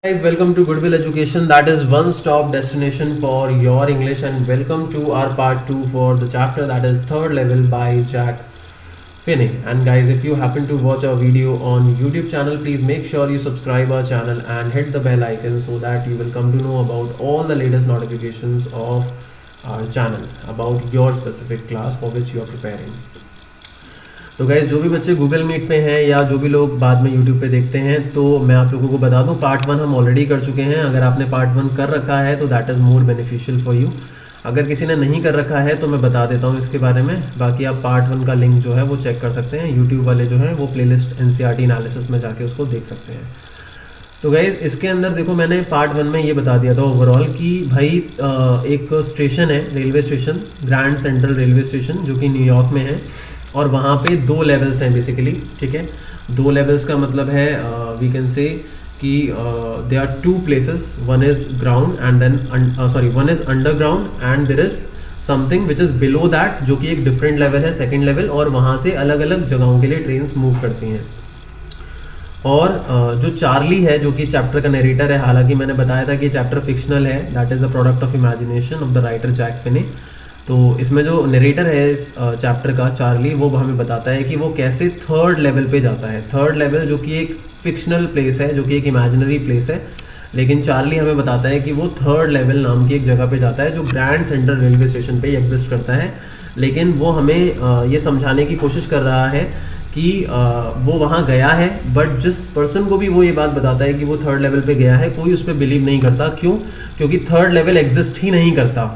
Guys, welcome to Goodwill Education, that is one stop destination for your English, and welcome to our part 2 for the chapter that is third level by Jack Finney. And guys, if you happen to watch our video on YouTube channel, please make sure you subscribe our channel and hit the bell icon so that you will come to know about all the latest notifications of our channel about your specific class for which you are preparing. तो guys, जो भी बच्चे Google meet पे हैं या जो भी लोग बाद में यूट्यूब पे देखते हैं, तो मैं आप लोगों को बता दूं, पार्ट 1 हम ऑलरेडी कर चुके हैं। अगर आपने पार्ट 1 कर रखा है तो that is more beneficial for you. अगर किसी ने नहीं कर रखा है तो मैं बता देता हूं इसके बारे में। बाकी आप पार्ट 1 का लिंक जो है वो चेक कर सकते हैं, यूट्यूब वाले जो हैं वो प्लेलिस्ट NCERT एनालिसिस में जाके उसको देख सकते हैं। तो गाइज़, इसके अंदर देखो, मैंने पार्ट 1 में ये बता दिया था ओवरऑल कि भाई एक स्टेशन है, railway station, grand Central railway station, जो कि न्यूयॉर्क में है, और वहाँ पे 2 लेवल्स हैं बेसिकली। ठीक है, 2 लेवल्स का मतलब है वी कैन से कि they are 2 places, one is ground and then one is underground and there is something which is below that, जो कि एक डिफरेंट लेवल है, सेकेंड लेवल, और वहाँ से अलग अलग जगहों के लिए ट्रेन्स मूव करती हैं। और जो चार्ली है, जो कि चैप्टर का नरेटर है, हालांकि मैंने बताया था कि चैप्टर फिक्शनल है, that is a product of imagination of the writer Jack Finney. तो इसमें जो नरेटर है इस चैप्टर का, चार्ली, वो हमें बताता है कि वो कैसे थर्ड लेवल पे जाता है। थर्ड लेवल जो कि एक फिक्शनल प्लेस है, जो कि एक इमेजिनरी प्लेस है, लेकिन चार्ली हमें बताता है कि वो थर्ड लेवल नाम की एक जगह पे जाता है जो ग्रैंड सेंट्रल रेलवे स्टेशन पे एग्जिस्ट करता है। लेकिन वो हमें ये समझाने की कोशिश कर रहा है कि वो वहाँ गया है, बट जिस पर्सन को भी वो ये बात बताता है कि वो थर्ड लेवल पे गया है, कोई उस पर बिलीव नहीं करता। क्यों? क्योंकि थर्ड लेवल एग्जिस्ट ही नहीं करता।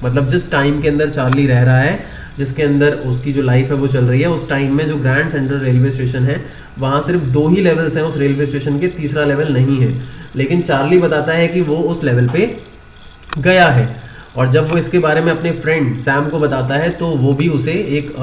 मतलब जिस टाइम के अंदर चार्ली रह रहा है, जिसके अंदर उसकी जो लाइफ है वो चल रही है, उस टाइम में जो ग्रैंड सेंट्रल रेलवे स्टेशन है, वहाँ सिर्फ 2 ही लेवल्स हैं उस रेलवे स्टेशन के, तीसरा लेवल नहीं है। लेकिन चार्ली बताता है कि वो उस लेवल पे गया है, और जब वो इसके बारे में अपने फ्रेंड सैम को बताता है, तो वो भी उसे एक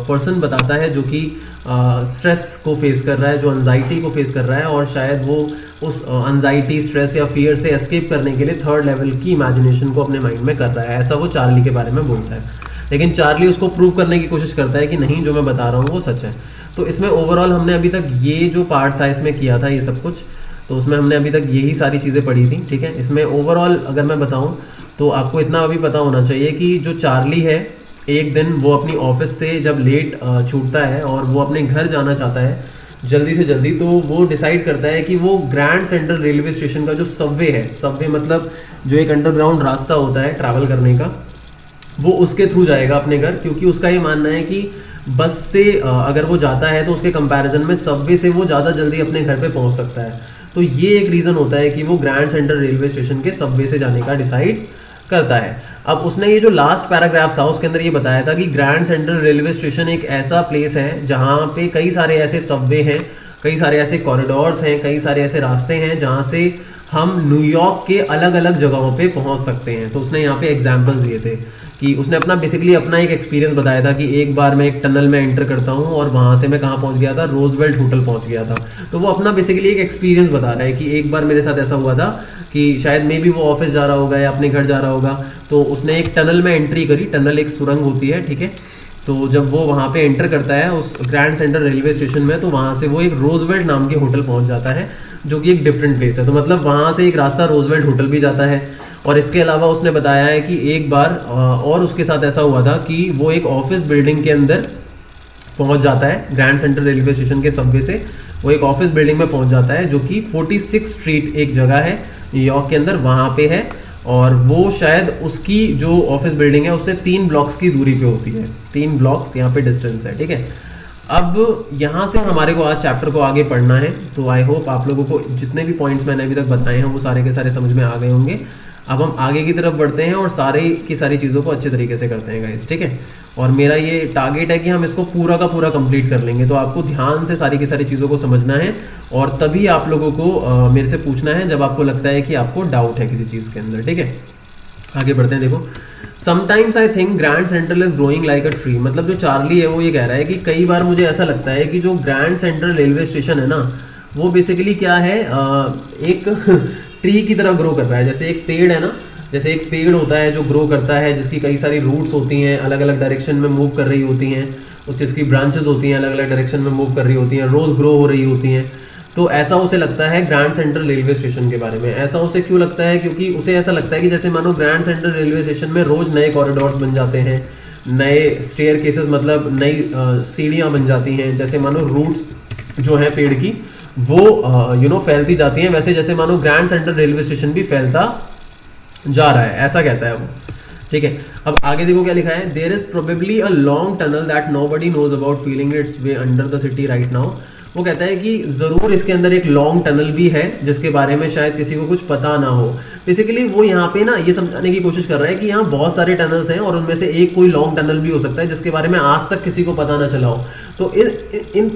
पर्सन बताता है जो कि स्ट्रेस को फेस कर रहा है, जो एंजाइटी को फेस कर रहा है, और शायद वो उस एंजाइटी, स्ट्रेस या फियर से एस्केप करने के लिए थर्ड लेवल की इमेजिनेशन को अपने माइंड में कर रहा है। ऐसा वो चार्ली के बारे में बोलता है, लेकिन चार्ली उसको प्रूव करने की कोशिश करता है कि नहीं, जो मैं बता रहा हूँ वो सच है। तो इसमें ओवरऑल हमने अभी तक ये जो पार्ट था इसमें किया था ये सब कुछ, तो उसमें हमने अभी तक यही सारी चीज़ें पढ़ी थी। ठीक है, इसमें ओवरऑल अगर मैं बताऊँ तो आपको इतना अभी पता होना चाहिए कि जो चार्ली है, एक दिन वो अपनी ऑफिस से जब लेट छूटता है और वो अपने घर जाना चाहता है जल्दी से जल्दी, तो वो डिसाइड करता है कि वो ग्रैंड सेंट्रल रेलवे स्टेशन का जो सबवे है, सबवे मतलब जो एक अंडरग्राउंड रास्ता होता है ट्रैवल करने का, वो उसके थ्रू जाएगा अपने घर। क्योंकि उसका ये मानना है कि बस से अगर वो जाता है तो उसके कंपैरिजन में सबवे से वो ज़्यादा जल्दी अपने घर पे पहुंच सकता है। तो ये एक रीज़न होता है कि वो ग्रैंड सेंट्रल रेलवे स्टेशन के सबवे से जाने का डिसाइड करता है। अब उसने ये जो लास्ट पैराग्राफ था उसके अंदर ये बताया था कि ग्रैंड सेंट्रल रेलवे स्टेशन एक ऐसा प्लेस है जहाँ पे कई सारे ऐसे सबवे हैं, कई सारे ऐसे कॉरिडोर्स हैं, कई सारे ऐसे रास्ते हैं जहाँ से हम न्यूयॉर्क के अलग अलग जगहों पे पहुँच सकते हैं। तो उसने यहाँ पे एग्जाम्पल्स दिए थे कि उसने बेसिकली अपना एक एक्सपीरियंस बताया था कि एक बार मैं एक टनल में एंटर करता हूँ और वहाँ से मैं कहाँ पहुँच गया था, रोजवेल्ट होटल पहुँच गया था। तो वो अपना बेसिकली एक एक्सपीरियंस बता रहा है कि एक बार मेरे साथ ऐसा हुआ था कि शायद मे बी वो ऑफिस जा रहा होगा या अपने घर जा रहा होगा, तो उसने एक टनल में एंट्री करी। टनल एक सुरंग होती है, ठीक है। तो जब वो वहाँ पे एंटर करता है उस ग्रैंड सेंट्रल रेलवे स्टेशन में, तो वहाँ से वो एक रोजवेल्ट नाम के होटल पहुँच जाता है, जो कि एक डिफरेंट प्लेस है। तो मतलब वहाँ से एक रास्ता रोजवेल्ट होटल भी जाता है। और इसके अलावा उसने बताया है कि एक बार और उसके साथ ऐसा हुआ था कि वो एक ऑफिस बिल्डिंग के अंदर पहुंच जाता है, ग्रैंड सेंट्रल रेलवे स्टेशन के सबवे से वो एक ऑफिस बिल्डिंग में पहुंच जाता है, जो कि 46 स्ट्रीट एक जगह है न्यूयॉर्क के अंदर, वहाँ पे है। और वो शायद उसकी जो ऑफिस बिल्डिंग है उससे 3 ब्लॉक्स की दूरी पे होती है, 3 ब्लॉक्स यहाँ पे डिस्टेंस है, ठीक है। अब यहाँ से हमारे को आज चैप्टर को आगे पढ़ना है, तो आई होप आप लोगों को जितने भी पॉइंट्स मैंने अभी तक बताए हैं वो सारे के सारे समझ में आ गए होंगे। अब हम आगे की तरफ बढ़ते हैं और सारे की सारी चीज़ों को अच्छे तरीके से करते हैं गाइस, ठीक है। और मेरा ये टारगेट है कि हम इसको पूरा का पूरा कंप्लीट कर लेंगे। तो आपको ध्यान से सारी की सारी चीज़ों को समझना है, और तभी आप लोगों को मेरे से पूछना है जब आपको लगता है कि आपको डाउट है किसी चीज़ के अंदर, ठीक है। आगे बढ़ते हैं। देखो, sometimes I think grand central is growing like a tree. मतलब जो चार्ली है वो ये कह रहा है कि कई बार मुझे ऐसा लगता है कि जो ग्रैंड सेंट्रल रेलवे स्टेशन है ना, वो बेसिकली क्या है, एक ट्री की तरह ग्रो कर रहा है। जैसे एक पेड़ है ना, जैसे एक पेड़ होता है जो ग्रो करता है, जिसकी कई सारी रूट्स होती हैं, अलग अलग डायरेक्शन में मूव कर रही होती हैं, जिसकी ब्रांचेस होती हैं अलग अलग डायरेक्शन में मूव कर रही होती हैं, रोज़ ग्रो हो रही होती हैं। तो ऐसा उसे लगता है ग्रैंड सेंट्रल रेलवे स्टेशन के बारे में। ऐसा उसे क्यों लगता है? क्योंकि उसे ऐसा लगता है कि जैसे मानो ग्रैंड सेंट्रल रेलवे स्टेशन में रोज नए कॉरिडोर्स बन जाते हैं, नए स्टेयर केसेस मतलब नई सीढ़ियाँ बन जाती हैं, जैसे मानो रूट्स जो है पेड़ की वो फैलती जाती हैं, वैसे जैसे मानो ग्रैंड सेंट्रल रेलवे स्टेशन भी फैलता जा रहा है, ऐसा कहता है वो। ठीक है, अब आगे देखो क्या लिखा है। There is probably a long tunnel that nobody knows about feeling its way under the city right now. वो कहता है कि जरूर इसके अंदर एक लॉन्ग टनल भी है जिसके बारे में शायद किसी को कुछ पता ना हो। बेसिकली वो यहाँ पे ना ये समझाने की कोशिश कर रहा है कि यहाँ बहुत सारे टनल्स हैं और उनमें से एक कोई लॉन्ग टनल भी हो सकता है जिसके बारे में आज तक किसी को पता ना चला हो। तो इन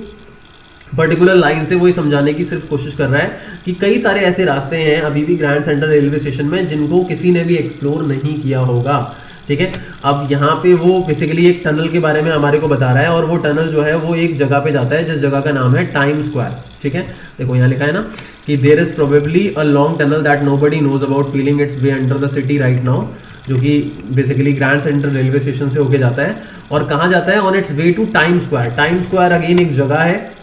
पर्टिकुलर लाइन से वो ये समझाने की सिर्फ कोशिश कर रहा है कि कई सारे ऐसे रास्ते हैं अभी भी ग्रैंड सेंट्रल रेलवे स्टेशन में जिनको किसी ने भी एक्सप्लोर नहीं किया होगा। ठीक है, अब यहाँ पे वो बेसिकली एक टनल के बारे में हमारे को बता रहा है और वो टनल जो है वो एक जगह पे जाता है जिस जगह का नाम है टाइम स्क्वायर। ठीक है, देखो यहाँ लिखा है ना कि there is probably a long tunnel that nobody knows about feeling its way under the city right now, जो कि basically Grand Central railway station से होके जाता है और कहाँ जाता है? On its way to Time Square. Time Square again एक जगह है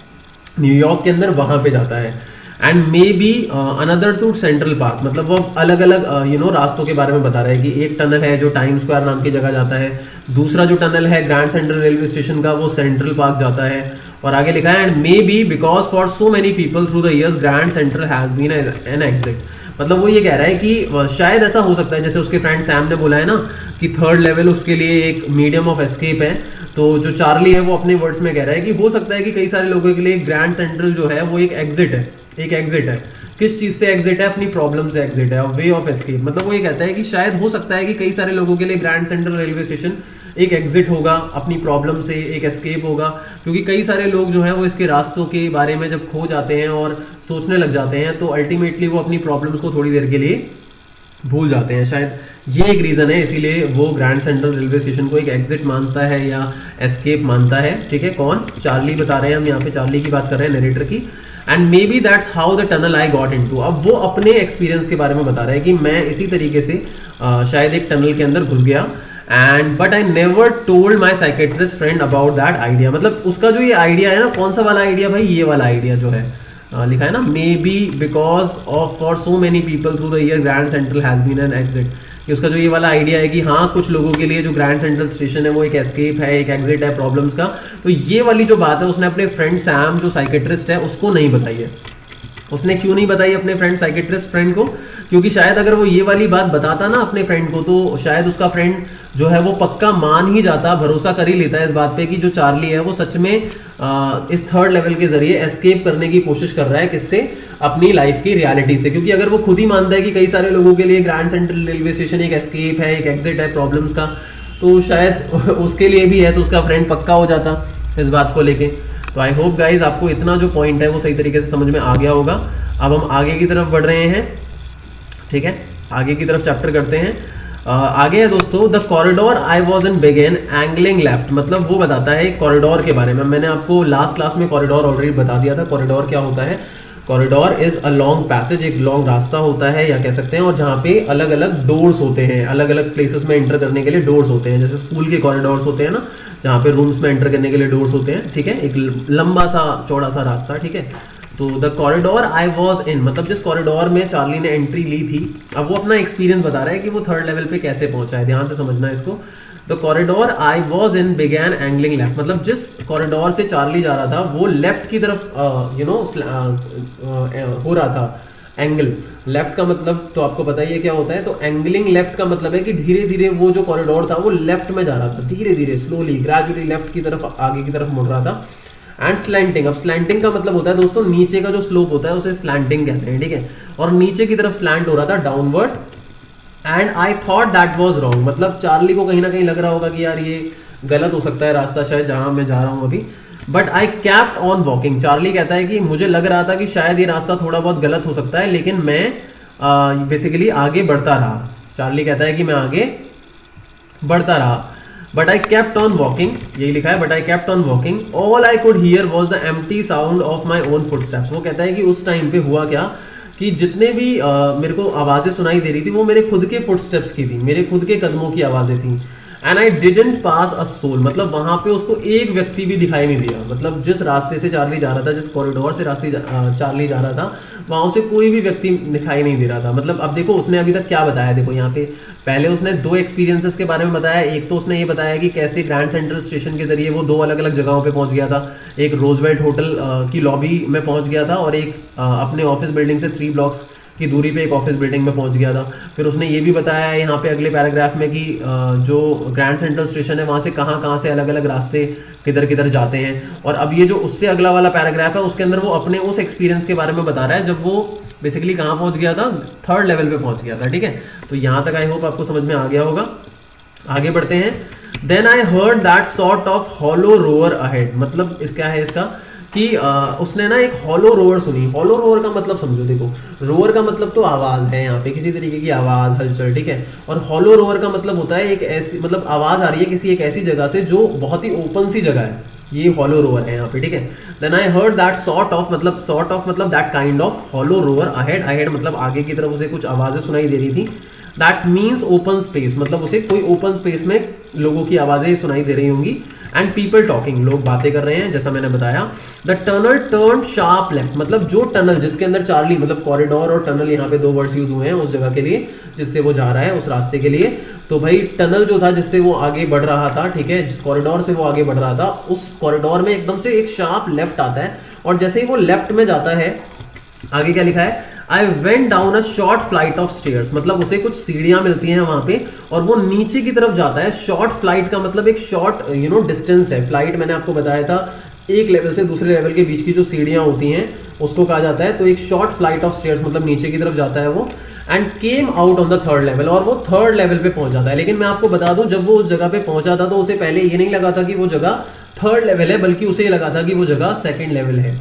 न्यूयॉर्क के अंदर, वहां पे जाता है। And maybe another to Central Park, मतलब वो अलग अलग रास्तों के बारे में बता रहा है कि एक टनल है जो टाइम स्क्वायर नाम की जगह जाता है, दूसरा जो टनल है ग्रैंड सेंट्रल रेलवे स्टेशन का वो सेंट्रल पार्क जाता है। और आगे लिखा है and maybe because for so many people through the years Grand Central has been an exit. मतलब वो ये कह रहा है कि शायद ऐसा हो सकता है, जैसे उसके फ्रेंड सैम ने बोला है ना कि थर्ड लेवल उसके लिए एक मीडियम ऑफ एस्केप है, तो जो चार्ली है वो अपने वर्ड्स में कह रहा है कि हो सकता है कि कई सारे लोगों के लिए ग्रैंड सेंट्रल जो है वो एक एग्जिट है। एक एग्जिट है, किस चीज से एग्जिट है? अपनी प्रॉब्लम से एग्जिट है, वे ऑफ एस्केप। मतलब वो ये कहता है कि शायद हो सकता है कि कई सारे लोगों के लिए ग्रैंड सेंट्रल रेलवे स्टेशन एक एग्जिट होगा, अपनी प्रॉब्लम से एक एस्केप होगा, क्योंकि कई सारे लोग जो हैं वो इसके रास्तों के बारे में जब खो जाते हैं और सोचने लग जाते हैं तो अल्टीमेटली वो अपनी प्रॉब्लम्स को थोड़ी देर के लिए भूल जाते हैं। शायद ये एक रीज़न है, इसीलिए वो ग्रैंड सेंट्रल रेलवे स्टेशन को एक एग्जिट मानता है या एस्केप मानता है। ठीक है, कौन? चार्ली बता रहे हैं, हम यहाँ पे चार्ली की बात कर रहे हैं, नरेटर की। And may be that's how the tunnel I got into. अब वो अपने एक्सपीरियंस के बारे में बता रहे हैं कि मैं इसी तरीके से शायद एक टनल के अंदर घुस गया and but I never told my psychiatrist friend about that idea. मतलब उसका जो ये आइडिया है ना, कौन सा वाला आइडिया भाई? ये वाला आइडिया जो है लिखा है ना, maybe because of for so many people through the year Grand Central has been an exit. कि उसका जो ये वाला आइडिया है कि हाँ कुछ लोगों के लिए जो ग्रैंड सेंट्रल स्टेशन है वो एक एस्केप है, एक एग्जिट है प्रॉब्लम्स का। तो ये वाली जो बात है उसने अपने फ्रेंड सैम जो साइकेट्रिस्ट है उसको नहीं बताई है। उसने क्यों नहीं बताई अपने फ्रेंड साइकेट्रिस्ट फ्रेंड को? क्योंकि शायद अगर वो ये वाली बात बताता ना अपने फ्रेंड को तो शायद उसका फ्रेंड जो है वो पक्का मान ही जाता, भरोसा कर ही लेता है इस बात पे कि जो चार्ली है वो सच में इस थर्ड लेवल के जरिए एस्केप करने की कोशिश कर रहा है। किससे? अपनी लाइफ की रियलिटी से। क्योंकि अगर वो खुद ही मानता है कि कई सारे लोगों के लिए ग्रैंड सेंट्रल रेलवे स्टेशन एक एस्केप है, एक एग्जिट है प्रॉब्लम्स का, तो शायद उसके लिए भी है, तो उसका फ्रेंड पक्का हो जाता इस बात को लेके। तो आई होप गाइज आपको इतना जो पॉइंट है वो सही तरीके से समझ में आ गया होगा। अब हम आगे की तरफ बढ़ रहे हैं। ठीक है, आगे की तरफ चैप्टर करते हैं। आगे है दोस्तों, the corridor I was in began angling left. मतलब वो बताता है कॉरिडोर के बारे में। मैंने आपको लास्ट क्लास में कॉरिडोर ऑलरेडी बता दिया था। कॉरिडोर क्या होता है? Corridor is a long passage, एक लॉन्ग रास्ता होता है या कह सकते हैं, और जहाँ पे अलग अलग डोर्स होते हैं, अलग अलग प्लेसेस में एंटर करने के लिए डोर्स होते हैं। जैसे स्कूल के कॉरिडोर्स होते हैं ना, जहाँ पे रूम्स में एंटर करने के लिए डोर्स होते हैं। ठीक है, एक लंबा सा चौड़ा सा रास्ता। ठीक है, तो द कॉरिडोर आई वॉज इन, मतलब जिस कॉरिडोर में चार्ली ने एंट्री ली थी, अब वो अपना एक्सपीरियंस बता रहा है कि वो थर्ड लेवल पे कैसे पहुंचा है। ध्यान से समझना है इसको। The corridor I was in began angling left, मतलब जिस कॉरिडोर से चार्ली जा रहा था वो लेफ्ट की तरफ हो रहा था। एंगल लेफ्ट का मतलब तो आपको पता ही है क्या होता है। तो एंगलिंग लेफ्ट का मतलब है कि धीरे धीरे वो जो कॉरिडोर था वो लेफ्ट में जा रहा था, धीरे धीरे स्लोली ग्रेजुअली लेफ्ट की तरफ, आगे की तरफ मुड़ रहा था। एंड स्लैंटिंग, अब स्लैंटिंग का मतलब होता है दोस्तों नीचे का जो स्लोप होता है उसे स्लैंटिंग कहते हैं। ठीक है, और नीचे की तरफ स्लैंट हो रहा था, downward. And I thought that was wrong, मतलब चार्ली को कहीं ना कहीं लग रहा होगा कि यार ये गलत हो सकता है रास्ता शायद जहां मैं जा रहा हूं अभी। But I kept on walking, Charlie कहता है कि मुझे लग रहा था कि शायद ये रास्ता थोड़ा बहुत गलत हो सकता है, लेकिन मैं बेसिकली आगे बढ़ता रहा। चार्ली कहता है कि मैं आगे बढ़ता रहा। But I kept on walking, यही लिखा है, but I kept on walking. All I could hear was the empty sound of my own footsteps. वो कहता है कि उस टाइम पे हुआ क्या कि जितने भी मेरे को आवाज़ें सुनाई दे रही थी वो मेरे खुद के फुटस्टेप्स की थी, मेरे खुद के कदमों की आवाज़ें थी। And I didn't pass a soul, मतलब वहां पे उसको एक व्यक्ति भी दिखाई नहीं दिया, मतलब जिस रास्ते से चार्ली जा रहा था, जिस कॉरिडोर से चार्ली जा रहा था, वहां से कोई भी व्यक्ति दिखाई नहीं दे रहा था। मतलब अब देखो उसने अभी तक क्या बताया, देखो यहाँ पे पहले उसने 2 एक्सपीरियंसेस के बारे में बताया। एक तो उसने ये बताया कि कैसे ग्रैंड सेंट्रल स्टेशन के जरिए वो 2 अलग अलग जगहों पे पहुंच गया था, एक रोजवेल्ट होटल की लॉबी में पहुंच गया था और एक अपने ऑफिस बिल्डिंग से 3 ब्लॉक्स की दूरी पे एक ऑफिस बिल्डिंग में पहुंच गया था। फिर उसने ये भी बताया है यहाँ पे अगले पैराग्राफ में कि जो ग्रैंड सेंट्रल स्टेशन है वहाँ से कहाँ से अलग अलग रास्ते किधर किधर जाते हैं। और अब ये जो उससे अगला वाला पैराग्राफ है उसके अंदर वो अपने उस एक्सपीरियंस के बारे में बता रहा है जब वो बेसिकली कहाँ पहुँच गया था, 3rd लेवल पे पहुँच गया था। ठीक है, तो यहाँ तक आई होप आपको समझ में आ गया होगा। आगे बढ़ते हैं। Then I heard that sort of hollow roar ahead, मतलब इस क्या है इसका कि उसने ना एक हॉलो रोअर सुनी। हॉलो रोअर का मतलब समझो, देखो रोअर का मतलब तो आवाज है, यहाँ पे किसी तरीके की आवाज, हलचल, ठीक है। और हॉलो रोअर का मतलब होता है एक ऐसी, मतलब आवाज आ रही है किसी एक ऐसी जगह से जो बहुत ही ओपन सी जगह है, ये हॉलो रोअर है यहाँ पे। ठीक है, then I heard that sort of मतलब that kind of hollow roar ahead. Ahead मतलब आगे की तरफ उसे कुछ आवाजें सुनाई दे रही थी। दैट मीन्स ओपन स्पेस, मतलब उसे कोई ओपन स्पेस में लोगों की आवाजें सुनाई दे रही होंगी। एंड पीपल टॉकिंग, लोग बातें कर रहे हैं, जैसा मैंने बताया। The tunnel turn sharp left, मतलब जो टनल जिसके अंदर चार्ली, मतलब कॉरिडोर और टनल यहाँ पे 2 वर्ड्स यूज हुए हैं उस जगह के लिए जिससे वो जा रहा है, उस रास्ते के लिए। तो भाई टनल जो था जिससे वो आगे बढ़ रहा था, ठीक है, जिस कॉरिडोर से वो आगे बढ़ रहा था, उस कॉरिडोर में एकदम से एक शार्प लेफ्ट आता है। और जैसे ही वो लेफ्ट में जाता है, आगे क्या लिखा है, I went down a short flight of stairs, मतलब उसे कुछ सीढ़ियां मिलती हैं वहां पे और वो नीचे की तरफ जाता है। शॉर्ट फ्लाइट का मतलब एक शॉर्ट डिस्टेंस है। फ्लाइट मैंने आपको बताया था एक लेवल से दूसरे लेवल के बीच की जो सीढ़ियां होती हैं उसको कहा जाता है। तो एक शॉर्ट फ्लाइट ऑफ स्टेयर्स मतलब नीचे की तरफ जाता है वो। And came out on the 3rd level, और वो 3rd लेवल पे पहुंच जाता है। लेकिन मैं आपको बता दूं, जब वो उस जगह पे पहुंचा था तो उसे पहले ये नहीं लगा था कि वो जगह 3rd लेवल है, बल्कि उसे ये लगा था कि वो जगह 2nd लेवल है,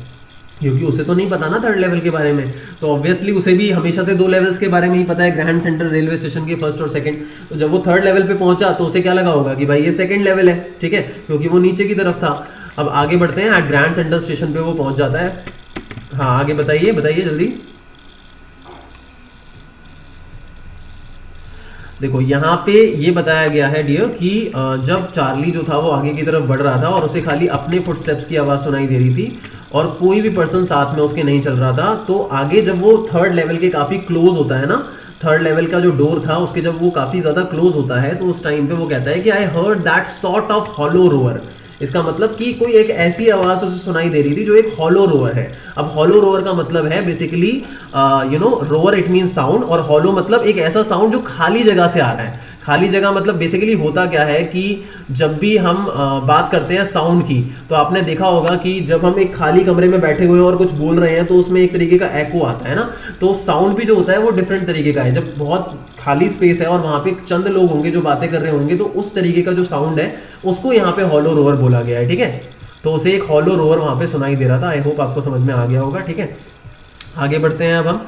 क्योंकि उसे तो नहीं पता ना 3rd लेवल के बारे में। तो ऑब्वियसली उसे भी हमेशा से 2 लेवल्स के बारे में ही पता है, ग्रैंड सेंट्रल रेलवे स्टेशन के 1st और 2nd। तो जब वो 3rd लेवल पे पहुंचा तो उसे क्या लगा होगा कि भाई ये 2nd लेवल है, ठीक है, क्योंकि वो नीचे की तरफ था। अब आगे बढ़ते हैं। एट ग्रैंड सेंट्रल स्टेशन पे वो पहुंच जाता है। हाँ आगे बताइए जल्दी। देखो यहाँ पे ये बताया गया है डियर कि जब चार्ली जो था वो आगे की तरफ बढ़ रहा था और उसे खाली अपने फुटस्टेप्स की आवाज़ सुनाई दे रही थी और कोई भी पर्सन साथ में उसके नहीं चल रहा था। तो आगे जब वो 3rd लेवल के काफ़ी क्लोज होता है ना, 3rd लेवल का जो डोर था उसके जब वो काफ़ी ज़्यादा क्लोज होता है तो उस टाइम पे वो कहता है कि आई heard that sort of hollow row or. इसका मतलब कि कोई एक ऐसी आवाज उसे सुनाई दे रही थी जो एक हॉलो रोअर है। अब हॉलो रोअर का मतलब है basically row or it mean sound, और हॉलो मतलब एक ऐसा साउंड जो खाली जगह से आ रहा है। खाली जगह मतलब बेसिकली होता क्या है कि जब भी हम बात करते हैं साउंड की, तो आपने देखा होगा कि जब हम एक खाली कमरे में बैठे हुए हैं और कुछ बोल रहे हैं तो उसमें एक तरीके का एको आता है ना, तो साउंड भी जो होता है वो डिफरेंट तरीके का है। जब बहुत खाली स्पेस है और वहां पे चंद लोग होंगे जो बातें कर रहे होंगे, तो उस तरीके का जो साउंड है उसको यहाँ पे हॉलो रोअर बोला गया है, ठीक है। तो उसे एक हॉलो रोअर वहां पे सुनाई दे रहा था। आई होप आपको समझ में आ गया होगा, ठीक है। आगे बढ़ते हैं अब हम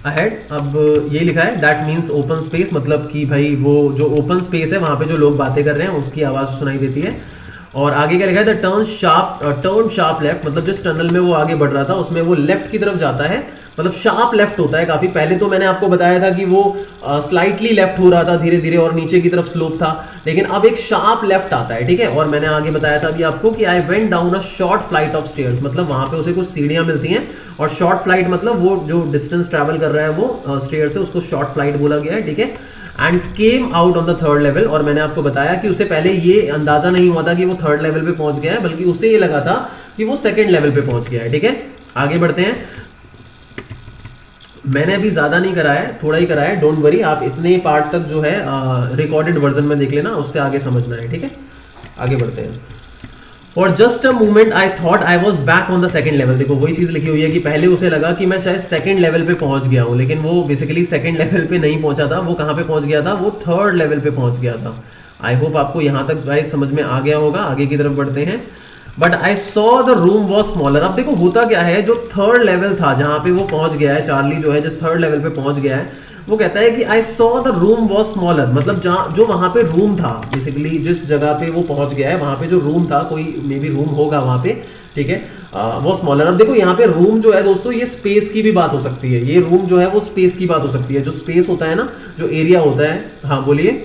अहेड। अब ये लिखा है दैट मीन्स ओपन स्पेस, मतलब कि भाई वो जो ओपन स्पेस है वहां पे जो लोग बातें कर रहे हैं उसकी आवाज सुनाई देती है। और आगे क्या लिखा है, द टर्न शार्प लेफ्ट, मतलब जिस टनल में वो आगे बढ़ रहा था उसमें वो लेफ्ट की तरफ जाता है, मतलब शार्प लेफ्ट होता है काफी। पहले तो मैंने आपको बताया था कि वो स्लाइटली लेफ्ट हो रहा था धीरे धीरे और नीचे की तरफ स्लोप था, लेकिन अब एक शार्प लेफ्ट आता है, ठीक है। और मैंने आगे बताया था अभी आपको कि I went down a short flight of stairs, मतलब वहां पे उसे कुछ सीढ़ियां मिलती हैं, और शॉर्ट फ्लाइट मतलब वो जो डिस्टेंस ट्रैवल कर रहा है वो स्टेयर से, उसको शॉर्ट फ्लाइट बोला गया है, ठीक है। And came out on the 3rd level, और मैंने आपको बताया कि उसे पहले ये अंदाजा नहीं हुआ था कि वो 3rd लेवल पे पहुंच गया है, बल्कि उसे ये लगा था कि वो 2nd लेवल पे पहुंच गया है, ठीक है। आगे बढ़ते हैं। मैंने अभी ज्यादा नहीं करा है, थोड़ा ही करा है, डोंट वरी। आप इतने पार्ट तक जो है रिकॉर्डेड वर्जन में देख लेना, उससे आगे समझना है, ठीक है। आगे बढ़ते हैं। For just a moment I thought I was back on the 2nd level. देखो वही चीज लिखी हुई है कि पहले उसे लगा कि मैं शायद 2nd लेवल पे पहुंच गया हूं, लेकिन वो बेसिकली 2nd लेवल पे नहीं पहुंचा था। वो कहां पे पहुंच गया था, वो 3rd लेवल पे पहुंच गया था। आई होप आपको यहां तक गाइस समझ में आ गया होगा। आगे की तरफ बढ़ते हैं। But I saw the room was smaller. अब देखो होता क्या है, जो 3rd लेवल था जहां पे वो पहुंच गया है, चार्ली जो है जिस 3rd लेवल पे पहुंच गया है, वो कहता है कि I saw the room was smaller, मतलब जहां जो वहां पे रूम था, बेसिकली जिस जगह पे वो पहुंच गया है वहां पे जो रूम था, कोई मे बी रूम होगा वहां पे, ठीक है, वो स्मॉलर। अब देखो यहाँ पे रूम जो है दोस्तों, ये स्पेस की भी बात हो सकती है। ये रूम जो है वो स्पेस की बात हो सकती है, जो स्पेस होता है ना, जो एरिया होता है। हाँ बोलिए।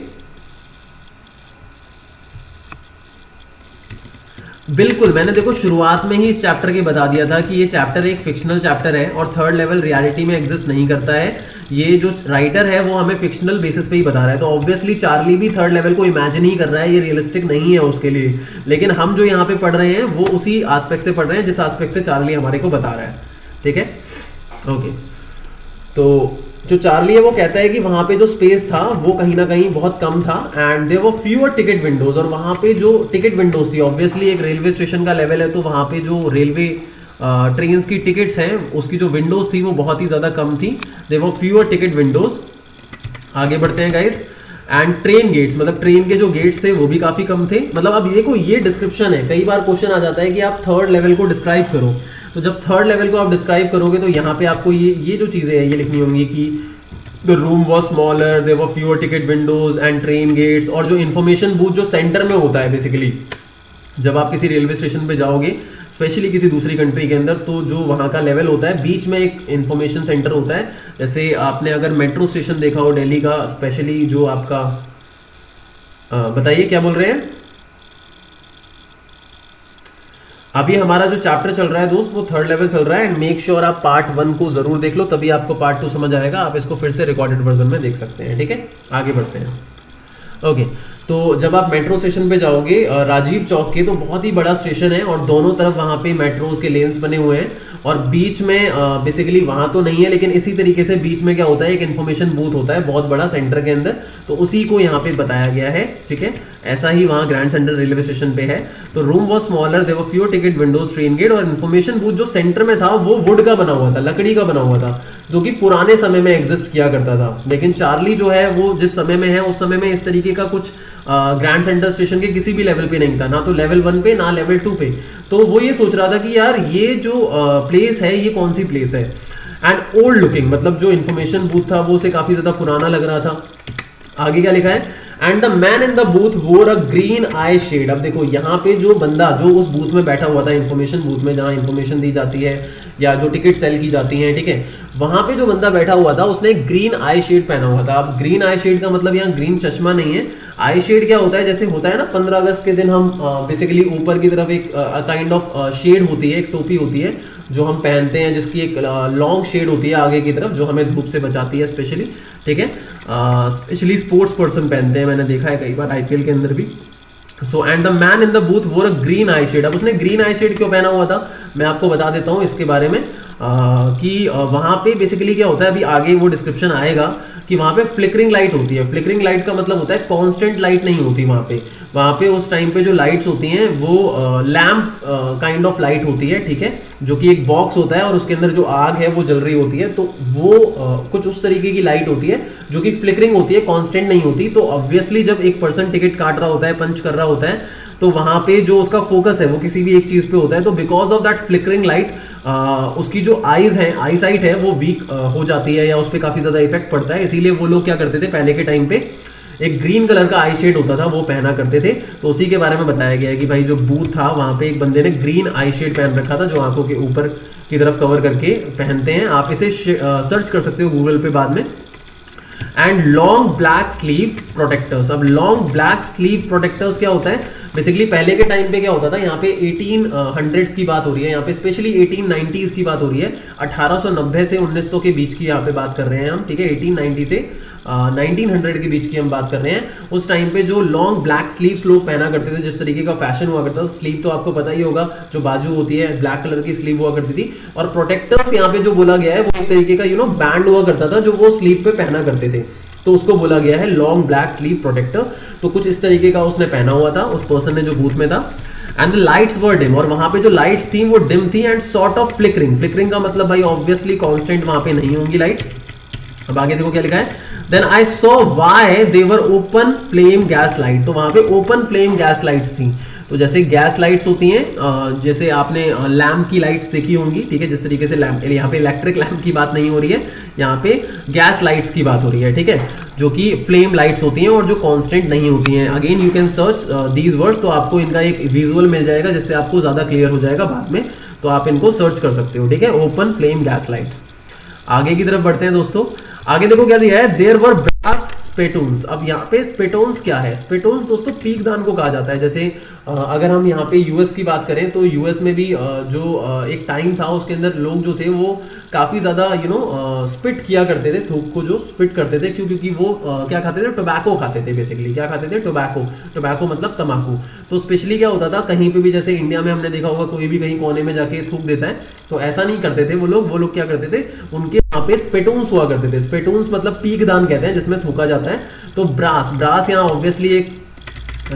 बिल्कुल, मैंने देखो शुरुआत में ही इस चैप्टर के बता दिया था कि ये चैप्टर एक फिक्शनल चैप्टर है और थर्ड लेवल रियलिटी में एग्जिस्ट नहीं करता है। ये जो राइटर है वो हमें फिक्शनल बेसिस पे ही बता रहा है, तो ऑब्वियसली चार्ली भी थर्ड लेवल को इमेजिन ही कर रहा है, ये रियलिस्टिक नहीं है उसके लिए। लेकिन हम जो यहाँ पे पढ़ रहे हैं वो उसी एस्पेक्ट से पढ़ रहे हैं जिस एस्पेक्ट से चार्ली हमारे को बता रहा है, ठीक है। ओके, तो जो चार्ली है वो कहता है कि वहां पे जो स्पेस था वो कहीं ना कहीं बहुत कम था and there were fewer ticket windows, और वहां पे जो टिकट विंडोज थी, ऑब्वियसली एक रेलवे स्टेशन का लेवल है तो वहां पे जो रेलवे ट्रेन्स की टिकट्स हैं उसकी जो विंडोज थी वो बहुत ही ज़्यादा कम थी। There were fewer ticket windows. आगे बढ़ते हैं गाइस। एंड ट्रेन गेट्स, मतलब ट्रेन के जो गेट्स थे वो भी काफ़ी कम थे। मतलब अब देखो ये डिस्क्रिप्शन है, कई बार क्वेश्चन आ जाता है कि आप थर्ड लेवल को डिस्क्राइब करो, तो जब थर्ड लेवल को आप डिस्क्राइब करोगे तो यहाँ पे आपको ये जो चीज़ें हैं ये लिखनी होंगी कि the room was smaller, there were fewer ticket windows and train gates. और जो इन्फॉर्मेशन बूथ जो सेंटर में होता है बेसिकली, जब आप किसी रेलवे स्टेशन पे जाओगे स्पेशली किसी दूसरी कंट्री के अंदर, तो जो वहाँ का लेवल होता है बीच में एक इन्फॉर्मेशन सेंटर होता है। जैसे आपने अगर मेट्रो स्टेशन देखा हो दिल्ली का, स्पेशली जो आपका बताइए क्या बोल रहे हैं। अभी हमारा जो चैप्टर चल रहा है दोस्त वो थर्ड लेवल चल रहा है एंड मेक श्योर आप पार्ट 1 को जरूर देख लो, तभी आपको पार्ट 2 समझ आएगा। आप इसको फिर से रिकॉर्डेड वर्जन में देख सकते हैं, ठीक है। आगे बढ़ते हैं। ओके, तो जब आप मेट्रो स्टेशन पे जाओगे राजीव चौक के, तो बहुत ही बड़ा स्टेशन है और दोनों तरफ वहाँ पे मेट्रोज के लेन्स बने हुए हैं और बीच में बेसिकली वहाँ तो नहीं है लेकिन इसी तरीके से बीच में क्या होता है, एक इन्फॉर्मेशन बूथ होता है बहुत बड़ा सेंटर के अंदर, तो उसी को यहाँ पे बताया गया है, ठीक है। ऐसा ही वहाँ ग्रैंड सेंट्रल रेलवे स्टेशन पे है। तो room was smaller, there were fewer ticket windows, train gate, और इन्फॉर्मेशन बूथ जो सेंटर में था वो वुड का बना हुआ था, लकड़ी का बना हुआ था, जो कि पुराने समय में एग्जिस्ट किया करता था। लेकिन चार्ली जो है वो जिस समय में है उस समय में इस तरीके का कुछ ग्रैंड सेंटर स्टेशन के किसी भी लेवल पे नहीं था, ना तो लेवल 1 पे ना लेवल 2 पे। तो वो ये सोच रहा था कि यार ये जो प्लेस है ये कौन सी प्लेस है। एंड ओल्ड लुकिंग, मतलब जो इन्फॉर्मेशन बूथ था वो उसे काफी ज्यादा पुराना लग रहा था। आगे क्या लिखा है, and the man in the booth वोर अ ग्रीन आई शेड। अब देखो यहाँ पे जो बंदा जो उस बूथ में बैठा हुआ था, इन्फॉर्मेशन बूथ में जहाँ इन्फॉर्मेशन दी जाती है या जो टिकट सेल की जाती है, ठीक है, वहां पे जो बंदा बैठा हुआ था उसने ग्रीन आई शेड पहना हुआ था। अब ग्रीन आई शेड का मतलब यहाँ ग्रीन चश्मा नहीं है। आई शेड क्या होता है, जैसे होता है ना 15 अगस्त के दिन हम बेसिकली ऊपर की तरफ एक काइंड ऑफ शेड होती है, एक टोपी होती है जो हम पहनते हैं, जिसकी एक लॉन्ग शेड होती है आगे की तरफ जो हमें धूप से बचाती है स्पेशली, ठीक है। स्पेशली स्पोर्ट्स पर्सन पहनते हैं, मैंने देखा है कई बार आईपीएल के अंदर भी। So and the man in the booth वोर अ ग्रीन आई शेड। अब उसने ग्रीन आई शेड क्यों पहना हुआ था मैं आपको बता देता हूँ इसके बारे में, कि वहाँ पे बेसिकली क्या होता है, अभी आगे वो डिस्क्रिप्शन आएगा कि वहाँ पे फ्लिकरिंग लाइट होती है। फ्लिकरिंग लाइट का मतलब होता है कांस्टेंट लाइट नहीं होती वहाँ पे उस टाइम पे जो लाइट्स होती हैं वो लैम्प काइंड ऑफ लाइट होती है, ठीक है, जो कि एक बॉक्स होता है और उसके अंदर जो आग है वो जल रही होती है। तो वो कुछ उस तरीके की लाइट होती है जो कि फ्लिकरिंग होती है, कांस्टेंट नहीं होती। तो ऑब्वियसली जब एक पर्सन टिकट काट रहा होता है, पंच कर रहा होता है, तो वहां पे जो उसका फोकस है वो किसी भी एक चीज पे होता है। तो because of that flickering light उसकी जो आईज है, आई साइट है वो वीक हो जाती है या उस पर काफी ज्यादा इफेक्ट पड़ता है। इसीलिए वो लोग क्या करते थे पहले के टाइम पे, एक ग्रीन कलर का आई शेड होता था वो पहना करते थे। तो उसी के बारे में बताया गया है कि भाई जो बूथ था वहां पे एक बंदे ने ग्रीन आई शेड पहन रखा था जो आंखों के ऊपर की तरफ कवर करके पहनते हैं। आप इसे सर्च कर सकते हो गूगल पे बाद में। And long black sleeve protectors. अब लॉन्ग ब्लैक स्लीव प्रोटेक्टर्स क्या होता है, बेसिकली पहले के टाइम पे क्या होता था, यहाँ पे 1800s की बात हो रही है, यहाँ पे स्पेशली 1890s की बात हो रही है, 1890 से 1900 के बीच की यहाँ पे बात कर रहे हैं हम, ठीक है। 1890 से 1900 के बीच की हम बात कर रहे हैं। उस टाइम पे जो लॉन्ग ब्लैक स्लीव्स लोग पहना करते थे, जिस तरीके का फैशन हुआ करता था, स्लीव तो आपको पता ही होगा, जो बाजू होती है ब्लैक कलर की स्लीव हुआ करती थी। और प्रोटेक्टर्स यहाँ पे जो बोला गया है वो एक तरीके का बैंड हुआ करता था जो वो स्लीव पे पहना करते थे, तो उसको बोला गया है लॉन्ग ब्लैक स्लीव प्रोटेक्टर। तो कुछ इस तरीके का उसने पहना हुआ था उस पर्सन ने जो बूथ में था। And the lights were dim, और वहां पे जो लाइट्स थी वो डिम थी and sort of flickering. Flickering का मतलब भाई ऑब्वियसली कांस्टेंट वहां पे नहीं होंगी लाइट्स। अब आगे देखो क्या लिखा है, then I saw why they were open flame gas light. तो वहां पे ओपन फ्लेम गैस लाइट्स थी। तो जैसे गैस लाइट्स होती हैं, जैसे आपने लैम्प की लाइट्स देखी होंगी, ठीक है, जिस तरीके से लैम्प, यहाँ पे इलेक्ट्रिक लैम्प की बात नहीं हो रही है, यहाँ पे गैस लाइट्स की बात हो रही है, ठीक है, जो कि फ्लेम लाइट्स होती हैं और जो कांस्टेंट नहीं होती हैं। Again you can search these words, तो आपको इनका एक विजुअल मिल जाएगा जिससे आपको ज्यादा क्लियर हो जाएगा बाद में, तो आप इनको सर्च कर सकते हो, ठीक है। Open flame gas lights. आगे की तरफ बढ़ते हैं दोस्तों। आगे देखो क्या दिया है, देयर वर ब्रास स्पेटून्स। अब यहाँ पे स्पेटोन्स क्या है? स्पेटोन्स दोस्तों पीक दान को कहा जाता है। जैसे अगर हम यहाँ पे यूएस की बात करें तो यूएस में भी जो एक टाइम था उसके अंदर लोग जो थे वो काफ़ी ज़्यादा स्पिट किया करते थे, थूक को जो स्पिट करते थे। क्यों? क्योंकि वो क्या खाते थे? टोबैको खाते थे। बेसिकली क्या खाते थे? टोबैको। टोबैको मतलब तम्बाकू। तो स्पेशली क्या होता था, कहीं पे भी जैसे इंडिया में हमने देखा होगा कोई भी कहीं कोने में जाके थूक देता है, तो ऐसा नहीं करते थे वो लोग क्या करते थे, उनके यहाँ पे स्पेटून्स हुआ करते थे। स्पेटून्स मतलब पीक दान कहते हैं जिसमें थूका जाता है। तो ब्रास यहाँ ऑब्वियसली एक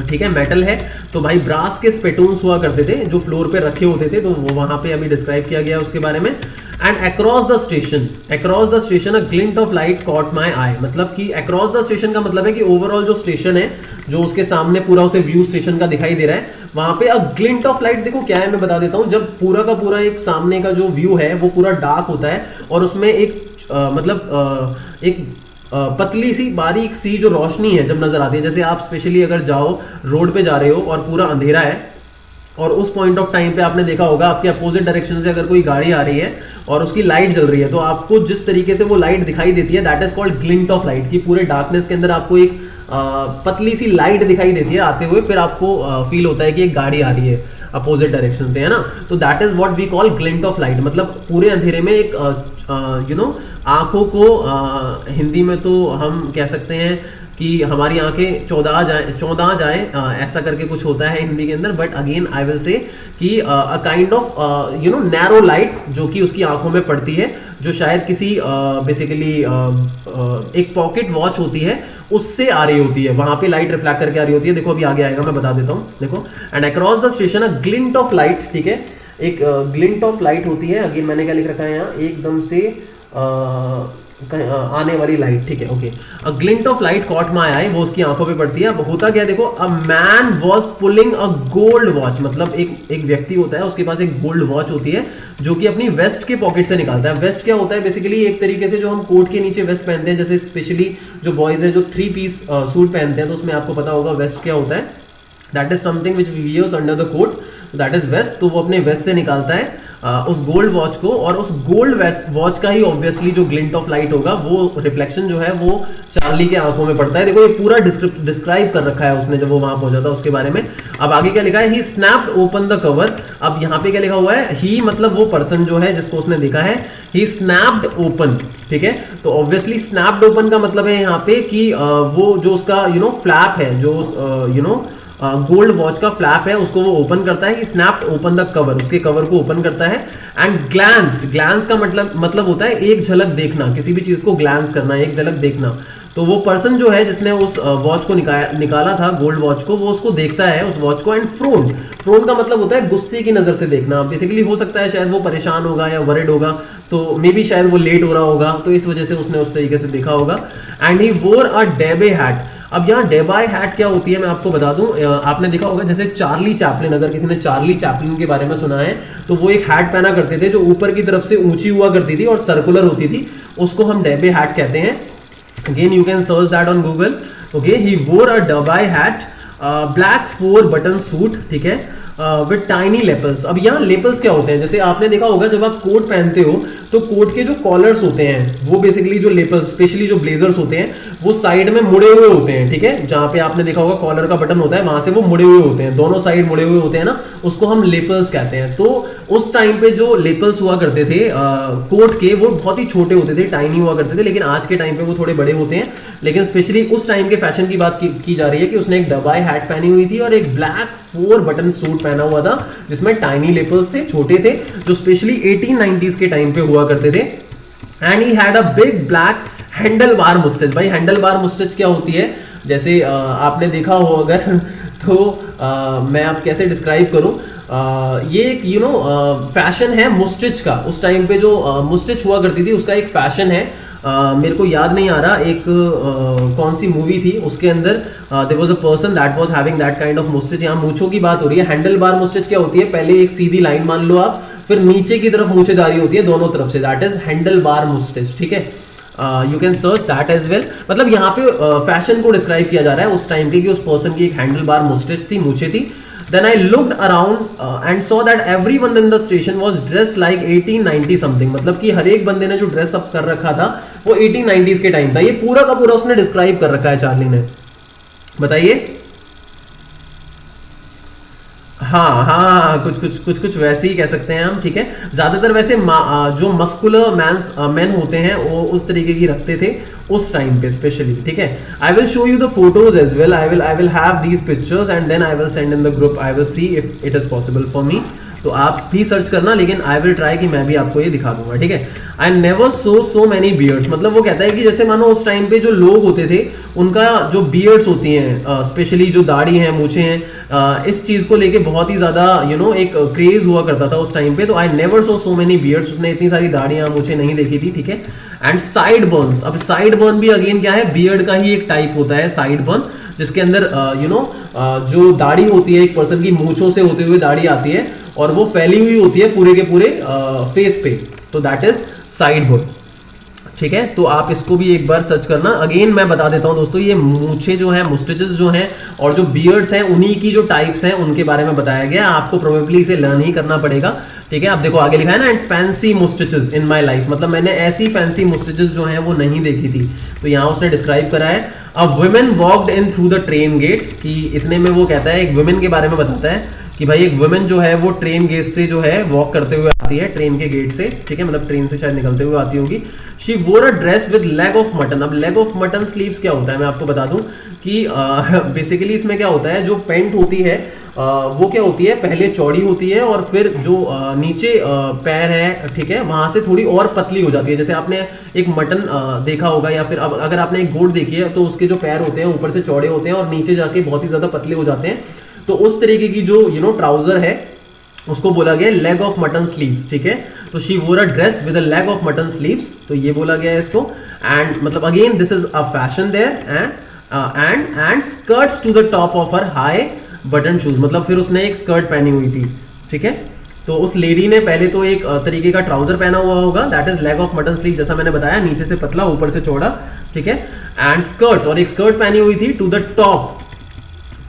ठीक है मेटल है, तो भाई ब्रास के स्पेटून्स हुआ करते थे जो फ्लोर पे रखे होते थे, तो वो वहां पे अभी डिस्क्राइब किया गया है उसके बारे में। And across the station a glint of light caught my eye. मतलब कि अक्रॉस द स्टेशन का मतलब है कि ओवरऑल जो स्टेशन है, जो उसके सामने पूरा उसे व्यू स्टेशन का दिखाई दे रहा है, वहां पे अ ग्लिंट ऑफ लाइट देखो क्या है, मैं बता देता हूं। जब पूरा का पूरा एक सामने का जो व्यू है वो पूरा डार्क होता है और उसमें एक एक पतली सी बारीक सी जो रोशनी है जब नजर आती है, जैसे आप स्पेशली अगर जाओ रोड पे जा रहे हो और पूरा अंधेरा है और उस पॉइंट ऑफ टाइम पे आपने देखा होगा आपके अपोजिट डायरेक्शन से अगर कोई गाड़ी आ रही है और उसकी लाइट जल रही है, तो आपको जिस तरीके से वो लाइट दिखाई देती है that is called glint of light. कि पूरे डार्कनेस के अंदर आपको एक पतली सी लाइट दिखाई देती है आते हुए, फिर आपको फील होता है कि एक गाड़ी आ रही है अपोजिट डायरेक्शन से, है ना। तो that is what we call glint of light. मतलब पूरे अंधेरे में एक आंखों को हिंदी में तो हम कह सकते हैं कि हमारी आंखें चौंधा जाए, ऐसा करके कुछ होता है हिंदी के अंदर। But again I will say कि a kind of narrow light जो कि उसकी आंखों में पड़ती है, जो शायद किसी बेसिकली एक पॉकेट वॉच होती है उससे आ रही होती है, वहां पे लाइट रिफ्लेक्ट करके आ रही होती है। देखो अभी आगे आएगा, मैं बता देता हूँ। देखो and across the station a glint of light, ठीक है, एक ग्लिंट ऑफ लाइट होती है। अगेन मैंने क्या लिख रखा है यहाँ, एकदम से आने वाली लाइट, ठीक है, okay. A glint of light caught my eye, वो उसकी आंखों पे पड़ती है। अब होता क्या है देखो, a man was pulling a gold watch. मतलब एक व्यक्ति होता है, उसके पास एक गोल्ड वॉच होती है जो कि अपनी वेस्ट के पॉकेट से निकालता है। वेस्ट क्या होता है? बेसिकली एक तरीके से जो हम कोट के नीचे वेस्ट पहनते हैं, जैसे स्पेशली जो बॉयज है जो 3 पीस सूट पहनते हैं, तो उसमें आपको पता होगा वेस्ट क्या होता है, that is something which we wears under the coat, that is vest. तो वो अपने वेस्ट से निकालता है उस गोल्ड वॉच को, और उस गोल्ड वॉच का ही ऑब्वियसली जो ग्लिंट ऑफ लाइट होगा, वो रिफ्लेक्शन जो है वो चार्ली के आंखों में पड़ता है। देखो ये पूरा डिस्क्राइब कर रखा है उसने जब वो वहां पहुंचा था उसके बारे में। अब आगे क्या लिखा है, ही स्नैप्ड ओपन द कवर। अब यहाँ पे क्या लिखा हुआ है, ही मतलब वो पर्सन जो है जिसको उसने देखा है, ही स्नैप्ड ओपन, ठीक है। तो ऑब्वियसली स्नैप्ड ओपन का मतलब है यहाँ पे कि वो जो उसका फ्लैप है, जो गोल्ड वॉच का फ्लैप है, उसको वो ओपन करता है। स्नैप्ड ओपन द कवर, उसके कवर को ओपन करता है। एंड ग्लैंस का मतलब होता है एक झलक देखना, किसी भी चीज को ग्लैंस करना, एक झलक देखना। तो वो पर्सन जो है जिसने उस वॉच को निकाला था, गोल्ड वॉच को, वो उसको देखता है उस वॉच को। एंड फ्रोन का मतलब होता है गुस्से की नजर से देखना। बेसिकली हो सकता है शायद वो परेशान होगा या वरिड होगा, तो मे बी शायद वो लेट हो रहा होगा, तो इस वजह से उसने उस तरीके से देखा होगा। And he wore a डेबे hat. अब यहाँ डेबाई हैट क्या होती है मैं आपको बता दूं, आपने देखा होगा जैसे चार्ली चैपलिन, अगर किसी ने चार्ली चैपलिन के बारे में सुना है तो वो एक हैट पहना करते थे जो ऊपर की तरफ से ऊंची हुआ करती थी और सर्कुलर होती थी, उसको हम डेबे हैट कहते हैं। Again you can search that on Google, okay. He wore a derby hat, black 4 button suit, ठीक है, विद टाइनी लेपल्स। अब यहाँ लेपल्स क्या होते हैं, जैसे आपने देखा होगा जब आप कोट पहनते हो तो कोट के जो कॉलर्स होते हैं वो बेसिकली जो लेपल्स, स्पेशली जो ब्लेजर्स होते हैं, वो साइड में मुड़े हुए होते हैं, ठीक है। जहाँ पे आपने देखा होगा कॉलर का बटन होता है, वहां से वो मुड़े हुए होते हैं, दोनों साइड मुड़े हुए होते हैं ना, उसको हम लेपल्स कहते हैं। तो उस टाइम पे जो लेपल्स हुआ करते थे कोट के, वो बहुत ही छोटे होते थे, टाइनी हुआ करते थे, लेकिन आज के टाइम पे वो थोड़े बड़े होते हैं। लेकिन स्पेशली उस टाइम के फैशन की बात की जा रही है कि उसने एक डबाई हैट पहनी हुई थी और एक ब्लैक 4 बटन सूट पहना हुआ था जिसमें टाइनी लेपल्स थे, छोटे थे, जो स्पेशली 1890s के टाइम पे हुआ करते थे। And he had a big black handlebar moustache. भाई हैंडल बार मुस्टच क्या होती है, जैसे आपने देखा हो अगर तो मैं आप कैसे डिस्क्राइब करूं, ये एक फैशन है मुस्टिच का। उस टाइम पे जो मुस्टिच हुआ करती थी उसका एक फैशन है, मेरे को याद नहीं आ रहा एक कौन सी मूवी थी, उसके अंदर there was a person that was having that kind of moustache. यहाँ मूंछों की बात हो रही है। हैंडल बार मुस्टिच क्या होती है, पहले एक सीधी लाइन मान लो आप, फिर नीचे की तरफ मूंछेदारी होती है दोनों तरफ से, that is handlebar moustache, ठीक है। You can search that as well. मतलब यहाँ पे फैशन को डिस्क्राइब किया जा रहा है उस टाइम के, कि उस पर्सन की एक हैंडल बार मुस्टिच थी, मूछे थी। Then I looked around and saw that everyone in the station was dressed like 1890 something. मतलब कि हर एक बंदे ने जो ड्रेस अप कर रखा था वो 1890s के टाइम था. ये पूरा का पूरा उसने डिस्क्राइब कर रखा है चार्ली ने. बताइए. हाँ हाँ, कुछ वैसे ही कह सकते हैं हम. ठीक है, ज्यादातर वैसे जो मस्कुलर मैन होते हैं वो उस तरीके की रखते थे उस टाइम पे स्पेशली. ठीक है, I will show you the photos as well. I will have these pictures and then I will send in the group. I will see if it is possible for me. तो आप भी search करना, लेकिन I will try कि मैं भी आपको ये दिखा दूंगा. ठीक है, I never so many beards. मतलब वो कहता है कि जैसे मानो उस टाइम पे जो लोग होते थे उनका जो बियर्ड्स होती हैं, स्पेशली जो दाढ़ी हैं, मूछें हैं, इस चीज को लेके बहुत ही ज्यादा एक क्रेज हुआ करता था उस टाइम पे. तो I never so many beards. उसने इतनी सारी दाढ़ियां मूछें नहीं देखी थी. ठीक है, एंड साइड बर्न्स. अब साइड बर्न भी अगेन क्या है, बियर्ड का ही एक टाइप होता है साइड बर्न, जिसके अंदर जो दाढ़ी होती है एक पर्सन की मूछों से होते हुए दाढ़ी आती है और वो फैली हुई होती है पूरे के पूरे फेस पे. तो दैट इज साइड बर्न. ठीक है, तो आप इसको भी एक बार सर्च करना. अगेन मैं बता देता हूं दोस्तों, ये मूछे जो है, मुस्टेचेस जो हैं और जो बियर्ड्स हैं, उन्हीं की जो टाइप्स हैं उनके बारे में बताया गया. आपको प्रोबेबली इसे लर्न ही करना पड़ेगा. ठीक है, आप देखो आगे लिखा है ना, and fancy moustaches in my life. मतलब मैंने ऐसी फैंसी मुस्टेचेस जो हैं वो नहीं देखी थी. तो यहाँ उसने डिस्क्राइब करा है, a women walked in through the train gate. कि इतने में वो कहता है, एक वुमेन के बारे में बताता है कि भाई एक वुमेन जो है वो ट्रेन गेट से जो है वॉक करते हुए आती है, ट्रेन के गेट से. ठीक है, मतलब ट्रेन से शायद निकलते हुए आती होगी. She wore a dress with leg of mutton. अब लेग ऑफ मटन स्लीव्स क्या होता है मैं आपको बता दूं कि बेसिकली इसमें क्या होता है, जो पेंट होती है वो क्या होती है, पहले चौड़ी होती है और फिर जो नीचे पैर है, ठीक है, वहां से थोड़ी और पतली हो जाती है. जैसे आपने एक मटन देखा होगा, या फिर अब अगर आपने एक गोट देखी है तो उसके जो पैर होते हैं ऊपर से चौड़े होते हैं और नीचे जाके बहुत ही ज्यादा पतले हो जाते हैं. तो उस तरीके की जो ट्राउजर है उसको बोला गया लेग ऑफ मटन स्लीव्स. ठीक है, तो she wore a dress with a leg of mutton sleeves. तो ये बोला गया है इसको. एंड मतलब again this is a fashion there. And skirts to the top of her high button shoes. मतलब फिर उसने एक स्कर्ट पहनी हुई थी. ठीक है, तो उस लेडी ने पहले तो एक तरीके का ट्राउजर पहना हुआ होगा, that is leg of mutton sleeve, जैसा मैंने बताया, नीचे से पतला ऊपर से चौड़ा. ठीक है, एंड स्कर्ट्स, और एक स्कर्ट पहनी हुई थी टू द टॉप,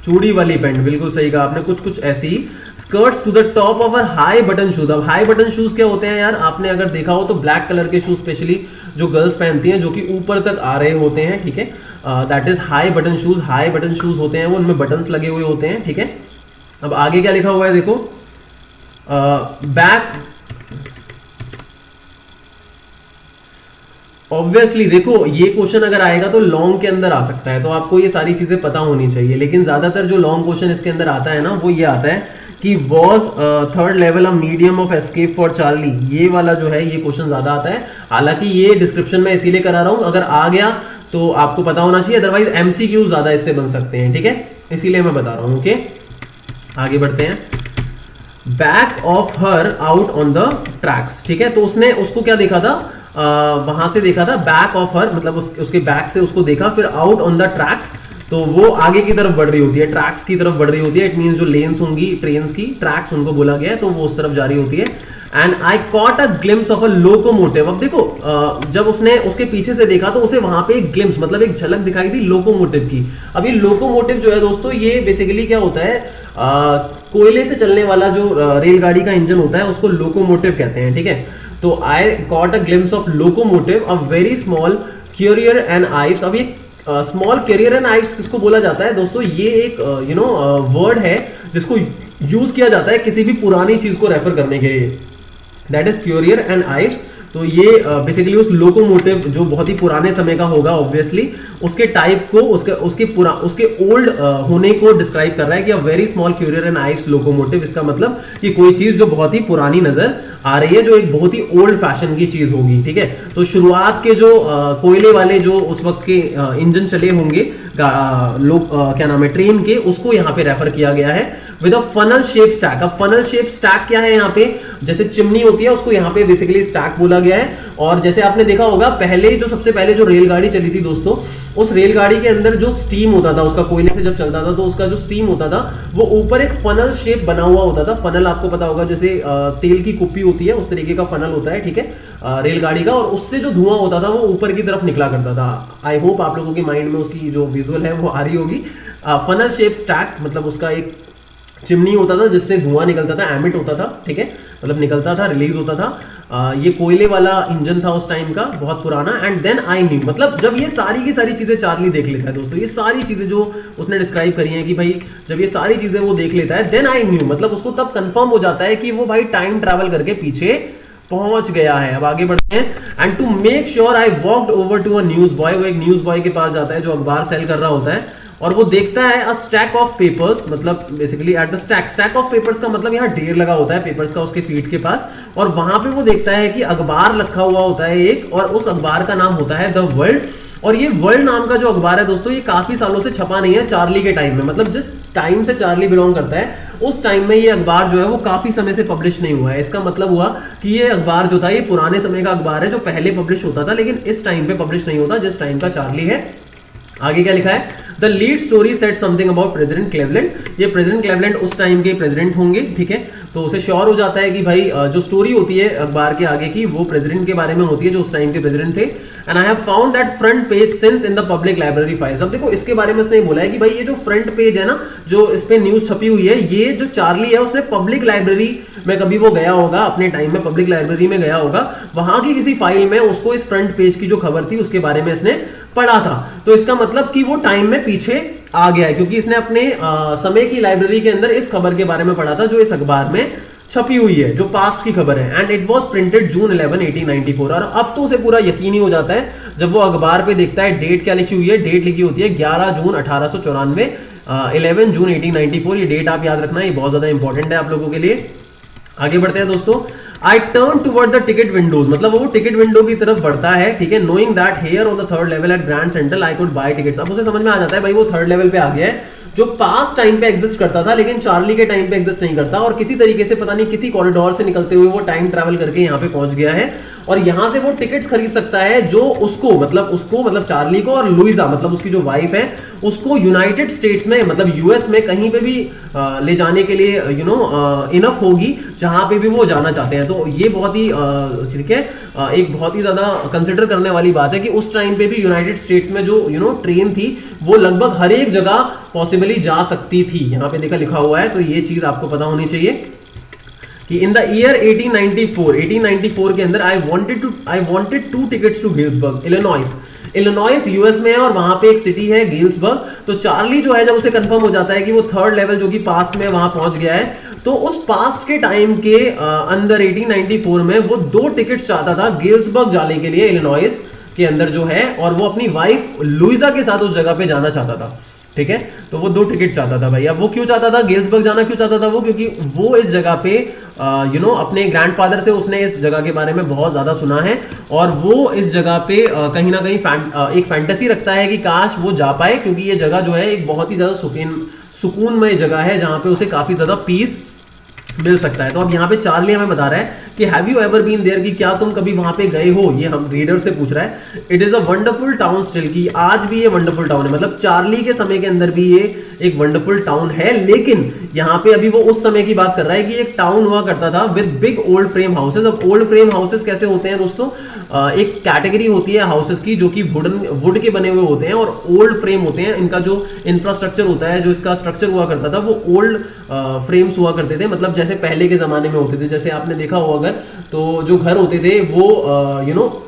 चूड़ी वाली पैंट. बिल्कुल सही कहा आपने, कुछ ऐसी ही. Skirts to the top of uh high button shoes. अब हाई बटन शूज क्या होते हैं यार, आपने अगर देखा हो तो ब्लैक कलर के शूज स्पेशली जो गर्ल्स पहनती हैं, जो कि ऊपर तक आ रहे होते हैं. ठीक है, that is high button shoes. High button shoes होते हैं वो, उनमें बटन्स लगे हुए होते हैं. ठीक है, अब आगे क्या लिखा हुआ है देखो, बैक. ऑब्वियसली देखो, ये क्वेश्चन अगर आएगा तो लॉन्ग के अंदर आ सकता है, तो आपको ये सारी चीजें पता होनी चाहिए. लेकिन ज्यादातर जो लॉन्ग क्वेश्चन इसके अंदर आता है ना, वो ये आता है कि was third level a medium of escape for Charlie. ये वाला जो है ये क्वेश्चन ज्यादा आता है. हालांकि ये डिस्क्रिप्शन में इसीलिए करा रहा हूं, अगर आ गया तो आपको पता होना चाहिए, अदरवाइज एमसीक्यू ज्यादा इससे बन सकते हैं. ठीक है, इसीलिए मैं बता रहा हूं. ओके, आगे बढ़ते हैं. Back of her out on the tracks. ठीक है, तो उसने उसको क्या देखा था, वहां से देखा था, बैक ऑफ हर मतलब उसके बैक से उसको देखा, फिर आउट ऑन द ट्रैक्स, तो वो आगे की तरफ बढ़ रही होती है, ट्रैक्स की तरफ बढ़ रही होती है. इट मींस जो लेन्स होंगी ट्रेन्स की, ट्रैक्स उनको बोला गया है, तो वो उस तरफ जा रही होती है. And I caught a glimpse of a locomotive. अब देखो, जब उसने उसके पीछे से देखा तो उसे वहां पे एक ग्लिम्स मतलब एक झलक दिखाई थी लोकोमोटिव की. अभी लोकोमोटिव जो है दोस्तों, ये बेसिकली क्या होता है, कोयले से चलने वाला जो रेलगाड़ी का इंजन होता है उसको लोकोमोटिव कहते हैं. ठीक है, तो I caught a glimpse of locomotive, a very small Currier and Ives. अब ये स्मॉल कैरियर एंड आइव्स किसको बोला जाता है दोस्तों, ये एक वर्ड है जिसको यूज किया जाता है किसी भी पुरानी चीज को रेफर करने के लिए. That is Currier and Ives. तो ये बेसिकली उस लोकोमोटिव जो बहुत ही पुराने समय का होगा ऑब्वियसली, उसके टाइप को, उसके ओल्ड होने को डिस्क्राइब कर रहा है कि a very small Currier and Ives locomotive. इसका मतलब कि कोई चीज जो बहुत ही पुरानी नजर आ रही है, जो एक बहुत ही ओल्ड फैशन की चीज होगी. ठीक है, तो शुरुआत के जो कोयले वाले जो उस वक्त के इंजन चले होंगे क्या नाम है, ट्रेन के, उसको यहाँ पे रेफर किया गया है with a funnel shape stack. अब फनल शेप स्टैक क्या है, यहाँ पे जैसे चिमनी होती है उसको यहाँ पे बेसिकली स्टैक बोला गया है. और जैसे आपने देखा होगा, सबसे पहले जो रेलगाड़ी चली थी दोस्तों, उस रेलगाड़ी के अंदर जो स्टीम होता था उसका, कोयले से जब चलता था तो उसका जो स्टीम होता था वो ऊपर एक फनल शेप बना हुआ होता था. फनल आपको पता होगा, जैसे तेल की कुप्पी होती है उस तरीके का फनल होता है. ठीक है, रेलगाड़ी का, और उससे जो धुआं होता था वो ऊपर की तरफ निकला करता था. आई होप आप लोगों के माइंड में उसकी जो विजुअल है वो आ रही होगी. फनल शेप स्टैक मतलब उसका एक चिमनी होता था जिससे धुआं निकलता था, एमिट होता था, ठीक है, मतलब निकलता था, रिलीज होता था। ये कोयले वाला इंजन था उस टाइम का, बहुत पुराना। एंड देन आई न्यू, मतलब जब ये सारी की सारी चीजें चार्ली देख लेता है दोस्तों, ये सारी चीजें जो उसने डिस्क्राइब करी हैं कि भाई जब ये सारी चीजें वो देख लेता है, देन आई न्यू, मतलब उसको तब कंफर्म हो जाता है कि वो भाई टाइम ट्रैवल करके पीछे पहुंच गया है। अब आगे बढ़ते हैं। And to make sure I walked over to a newsboy, वो एक न्यूज बॉय के पास जाता है जो अखबार सेल कर रहा होता है, और वो देखता है अ स्टैक ऑफ पेपर्स, मतलब basically at the stack of papers का मतलब यहाँ ढेर लगा होता है पेपर्स का उसके फीट के पास, और वहां पे वो देखता है कि अखबार रखा हुआ होता है एक, और उस अखबार का नाम होता है द वर्ल्ड। और ये वर्ल्ड नाम का जो अखबार है दोस्तों, ये काफी सालों से छपा नहीं है चार्ली के टाइम में, मतलब जिस टाइम से चार्ली बिलोंग करता है उस टाइम में ये अखबार जो है वो काफी समय से पब्लिश नहीं हुआ है। इसका मतलब हुआ कि ये अखबार जो था ये पुराने समय का अखबार है जो पहले पब्लिश होता था, लेकिन इस टाइम पे पब्लिश नहीं होता जिस टाइम का चार्ली है। आगे क्या लिखा है, the lead story set something about president Cleveland. ये प्रेसिडेंट क्लेवलैंड उस टाइम के प्रेसिडेंट होंगे, ठीक है, तो उसे श्योर हो जाता है कि भाई जो स्टोरी होती है अखबार के आगे की वो प्रेसिडेंट के बारे में होती है जो उस टाइम के प्रेसिडेंट थे। And I have found that front page since in the public library files. अब देखो इसके बारे में उसने बोला है कि भाई ये जो फ्रंट पेज है ना, जो इस पे न्यूज छपी हुई है, ये जो चार्ली है उसने पब्लिक लाइब्रेरी में कभी वो गया होगा, अपने टाइम में पब्लिक लाइब्रेरी में गया होगा, वहां की किसी फाइल में उसको इस फ्रंट पेज की जो खबर थी उसके बारे में इसने पढ़ा था। तो इसका मतलब कि वो टाइम में पीछे आ गया है, क्योंकि इसने अपने समय की लाइब्रेरी के अंदर इस खबर के बारे में पढ़ा था जो इस अखबार में छपी हुई है, जो पास्ट की खबर है। एंड इट वाज प्रिंटेड जून 11 1894। और अब तो उसे पूरा यकीन ही हो जाता है जब वो अखबार पे देखता है डेट क्या लिखी हुई है, डेट लिखी होती है 11 जून 1894, 11 जून 1894। ये डेट आप याद रखना, ये बहुत ज्यादा इंपॉर्टेंट है आप लोगों के लिए। आगे बढ़ते हैं दोस्तों। I turn toward the ticket Windows, मतलब वो टिकट विंडो की तरफ बढ़ता है, ठीक है, knowing that here on the third level at Grand Central I could buy tickets. अब उसे समझ में आ जाता है भाई वो थर्ड लेवल पे आ गया है, जो पास्ट टाइम पे एग्जिस्ट करता था लेकिन चार्ली के टाइम पे एग्जिस्ट नहीं करता, और किसी तरीके से पता नहीं किसी कॉरिडोर से निकलते हुए वो टाइम ट्रैवल करके यहाँ पे पहुंच गया है, और यहां से वो टिकट्स खरीद सकता है जो उसको चार्ली को और लुइजा मतलब उसकी जो वाइफ है उसको यूनाइटेड स्टेट्स में, मतलब यूएस में कहीं पे भी ले जाने के लिए इनफ होगी जहां पे भी वो जाना चाहते हैं। तो ये बहुत ही ठीक है, एक बहुत ही ज्यादा कंसिडर करने वाली बात है कि उस टाइम पे भी यूनाइटेड स्टेट्स में जो ट्रेन थी वो लगभग हर एक जगह पॉसिबली जा सकती थी। यहाँ पे देखा लिखा हुआ है, तो ये चीज आपको पता होनी चाहिए कि इन द ईयर 1894 के अंदर I wanted 2 tickets to Galesburg, Illinois US में है, और वहां पे एक सिटी है गिल्सबर्ग। तो चार्ली जो है जब उसे कंफर्म हो जाता है कि वो थर्ड लेवल जो कि पास्ट में वहां पहुंच गया है, तो उस पास्ट के टाइम के अंदर 1894 में वो 2 टिकट्स चाहता था गिल्सबर्ग जाने के लिए, इलिनॉइस के अंदर जो है, और वो अपनी वाइफ लुइजा के साथ उस जगह पे जाना चाहता था, ठीक है। तो वो 2 टिकट चाहता था भाई। अब वो क्यों चाहता था गिल्सबर्ग जाना, क्यों चाहता था वो, क्योंकि वो इस जगह पे अपने ग्रैंडफादर से उसने इस जगह के बारे में बहुत ज्यादा सुना है, और वो इस जगह पे कहीं ना कहीं एक फैंटेसी रखता है कि काश वो जा पाए, क्योंकि ये जगह जो है एक बहुत ही ज्यादा सुकूनमय जगह है जहां पे उसे काफी ज्यादा पीस मिल सकता है। तो अब यहाँ पे चार्ली हमें बता रहा है कि have you ever been there, कि क्या तुम कभी वहां पे गए हो, ये हम रीडर से पूछ रहा है। It is a wonderful town still, की आज भी ये वंडरफुल टाउन है, मतलब चार्ली के समय के अंदर भी ये एक वंडरफुल टाउन है। लेकिन यहाँ पे अभी वो उस समय की बात कर रहा है कि एक टाउन हुआ करता था with big old frame houses. अब ओल्ड फ्रेम हाउसेस कैसे होते हैं दोस्तों, एक कैटेगरी होती है हाउसेस की जो कि वुड के बने हुए होते हैं, और ओल्ड फ्रेम होते हैं। इनका जो इंफ्रास्ट्रक्चर होता है, जो इसका स्ट्रक्चर हुआ करता था, वो ओल्ड फ्रेम्स हुआ करते थे, मतलब जैसे पहले के जमाने में होते थे। जैसे आपने देखा हो अगर, तो जो घर होते थे वो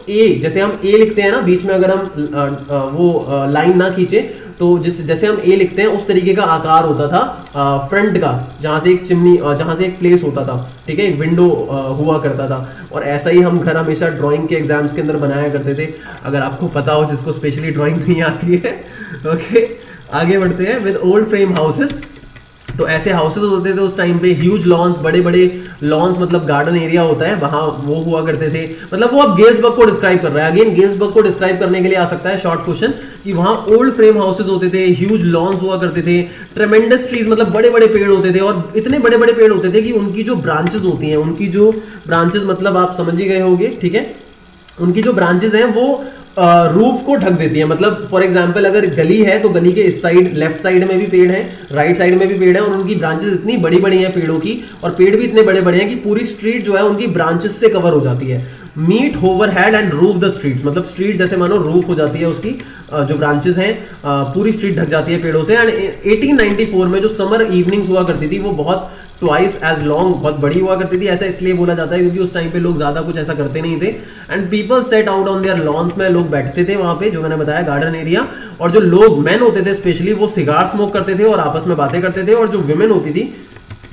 ए, जैसे हम ए लिखते हैं ना बीच में, अगर हम लाइन ना खींचे तो जैसे हम ए लिखते हैं उस तरीके का आकार होता था फ्रंट का, जहां से एक चिमनी, जहां से एक प्लेस होता था, ठीक है, एक विंडो हुआ करता था। और ऐसा ही हम घर हमेशा ड्राइंग के एग्जाम्स के अंदर बनाया करते थे, अगर आपको पता हो, जिसको स्पेशली ड्राइंग नहीं आती है। ओके, आगे बढ़ते हैं। विद ओल्ड फ्रेम हाउसेस, तो ऐसे हाउसेस होते थे उस टाइम पे, ह्यूज लॉन्स, बड़े बड़े लॉन्स, मतलब गार्डन एरिया होता है, वहां वो हुआ करते थे। मतलब वो अब गिल्सबर्ग को डिस्क्राइब कर रहा है। अगेन गिल्सबर्ग को डिस्क्राइब करने के लिए आ सकता है शॉर्ट क्वेश्चन कि वहां ओल्ड फ्रेम हाउसेस होते थे, ह्यूज लॉन्स हुआ करते थे, ट्रेमेंडस ट्रीज, मतलब बड़े बड़े पेड़ होते थे, और इतने बड़े बड़े पेड़ होते थे कि उनकी जो ब्रांचेस होती हैं, उनकी जो ब्रांचेस, मतलब आप समझ ही गए होंगे, ठीक है, उनकी जो ब्रांचेस हैं वो रूफ को ढक देती है। मतलब फॉर एग्जांपल अगर गली है तो गली के इस साइड लेफ्ट साइड में भी पेड़ है, राइट साइड में भी पेड़ है, और उनकी ब्रांचेस इतनी बड़ी बड़ी हैं पेड़ों की, और पेड़ भी इतने बड़े बड़े हैं कि पूरी स्ट्रीट जो है उनकी ब्रांचेस से कवर हो जाती है। Meet overhead and roof the streets, मतलब स्ट्रीट जैसे मानो रूफ हो जाती है उसकी, जो ब्रांचेस हैं पूरी स्ट्रीट ढक जाती है पेड़ों से। एंड 1894 में जो समर इवनिंग्स हुआ करती थी वो बहुत ट्वाइस एज लॉन्ग, बहुत बड़ी हुआ करती थी। ऐसा इसलिए बोला जाता है क्योंकि उस टाइम पे लोग ज्यादा कुछ ऐसा करते नहीं थे। And people set out on their lawns में, लोग बैठते थे वहां पे, जो मैंने बताया गार्डन एरिया। और जो लोग मैन होते थे स्पेशली वो सिगार स्मोक करते थे और आपस में बातें करते थे। और जो विमेन होती थी,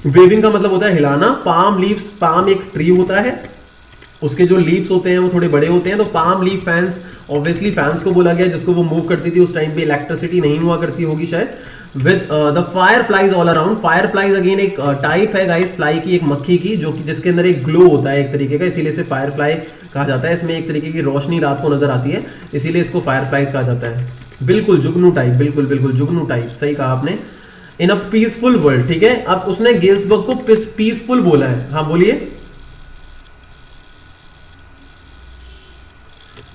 वेविंग का मतलब होता है हिलाना, पाम लीव्स, पाम एक ट्री होता है, उसके जो लीव्स होते हैं वो थोड़े बड़े होते हैं, तो palm leaf fans, obviously fans को बोला गया जिसको वो मूव करती थी। उस टाइम पे इलेक्ट्रिसिटी नहीं हुआ करती होगी शायद। With the fire flies all around, fire flies again एक टाइप है गाइस फ्लाई की, एक मक्खी की, जो कि जिसके अंदर एक ग्लो होता है एक तरीके का, इसीलिए इसे फायर फ्लाई कहा जाता है। इसमें एक तरीके की रोशनी रात को नजर आती है, इसीलिए इसको फायर फ्लाइज कहा जाता है। बिल्कुल जुगनू टाइप, बिल्कुल बिल्कुल जुगनू टाइप, सही कहा आपने। इन अ पीसफुल वर्ल्ड, ठीक है। अब उसने गेल्सबर्ग को पीसफुल बोला है। हाँ बोलिए।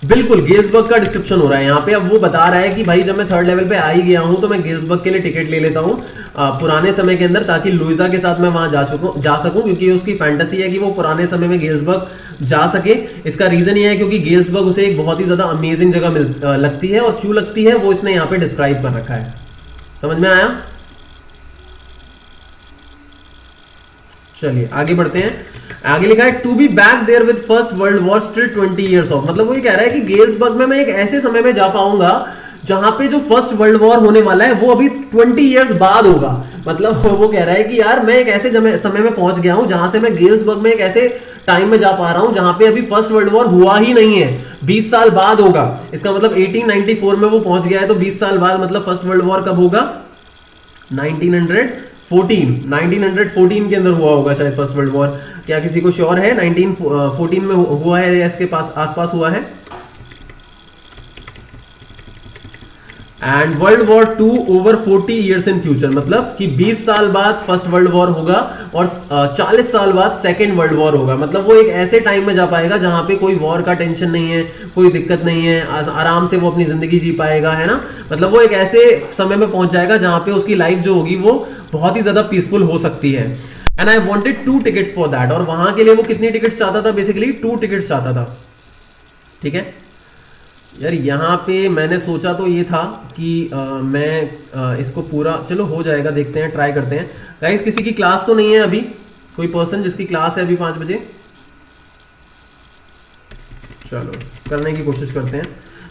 बिल्कुल गेल्सबर्ग का डिस्क्रिप्शन हो रहा है यहाँ पे। अब वो बता रहा है कि भाई जब मैं थर्ड लेवल पे आ ही गया हूं तो मैं गेल्सबर्ग के लिए टिकट ले लेता हूं पुराने समय के अंदर, ताकि लुइजा के साथ मैं वहां जा सकूं, क्योंकि उसकी फैंटेसी है कि वो पुराने समय में गेल्सबर्ग जा सके। इसका रीजन ये है क्योंकि गेल्सबर्ग उसे एक बहुत ही ज्यादा अमेजिंग जगह लगती है, और क्यों लगती है वो इसने यहाँ पे डिस्क्राइब कर रखा है। समझ में आया? चलिए आगे बढ़ते हैं। आगे लिखा है to be back there with First World War still 20 years off, मतलब वो ये कह रहा है कि गेल्सबर्ग में मैं एक ऐसे समय में जा पाऊंगा जहां पे जो फर्स्ट वर्ल्ड वॉर होने वाला है वो अभी 20 इयर्स बाद होगा। मतलब वो कह रहा है कि यार मैं एक ऐसे समय में पहुंच गया हूं जहां से मैं गेल्सबर्ग में एक ऐसे टाइम में जा पा रहा हूं जहां पे अभी फर्स्ट वर्ल्ड वॉर हुआ ही नहीं है, 20 साल बाद होगा। इसका मतलब 1894 में वो पहुंच गया है, तो 20 साल बाद मतलब फर्स्ट वर्ल्ड वॉर कब होगा? 1914 के अंदर हुआ होगा शायद फर्स्ट वर्ल्ड वॉर। क्या किसी को श्योर है 1914 में हुआ है या इसके पास आसपास हुआ है? And world war 2 over 40 years in future, मतलब कि 20 साल बाद फर्स्ट वर्ल्ड वॉर होगा और 40 साल बाद सेकेंड वर्ल्ड वॉर होगा। मतलब वो एक ऐसे टाइम में जा पाएगा जहां पे कोई वॉर का टेंशन नहीं है, कोई दिक्कत नहीं है, आराम से वो अपनी जिंदगी जी पाएगा, है ना। मतलब वो एक ऐसे समय में पहुंच जाएगा जहां पे उसकी लाइफ जो होगी वो बहुत ही ज्यादा पीसफुल हो सकती है। And I wanted 2 tickets for that, और वहां के लिए वो कितनी टिकट्स चाहता था? बेसिकली 2 टिकट्स चाहता था, ठीक है यार। यहाँ पे मैंने सोचा तो ये था कि मैं इसको पूरा, चलो हो जाएगा, देखते हैं, ट्राई करते हैं। गाइस किसी की क्लास तो नहीं है अभी? कोई पर्सन जिसकी क्लास है अभी 5 बजे? चलो करने की कोशिश करते हैं,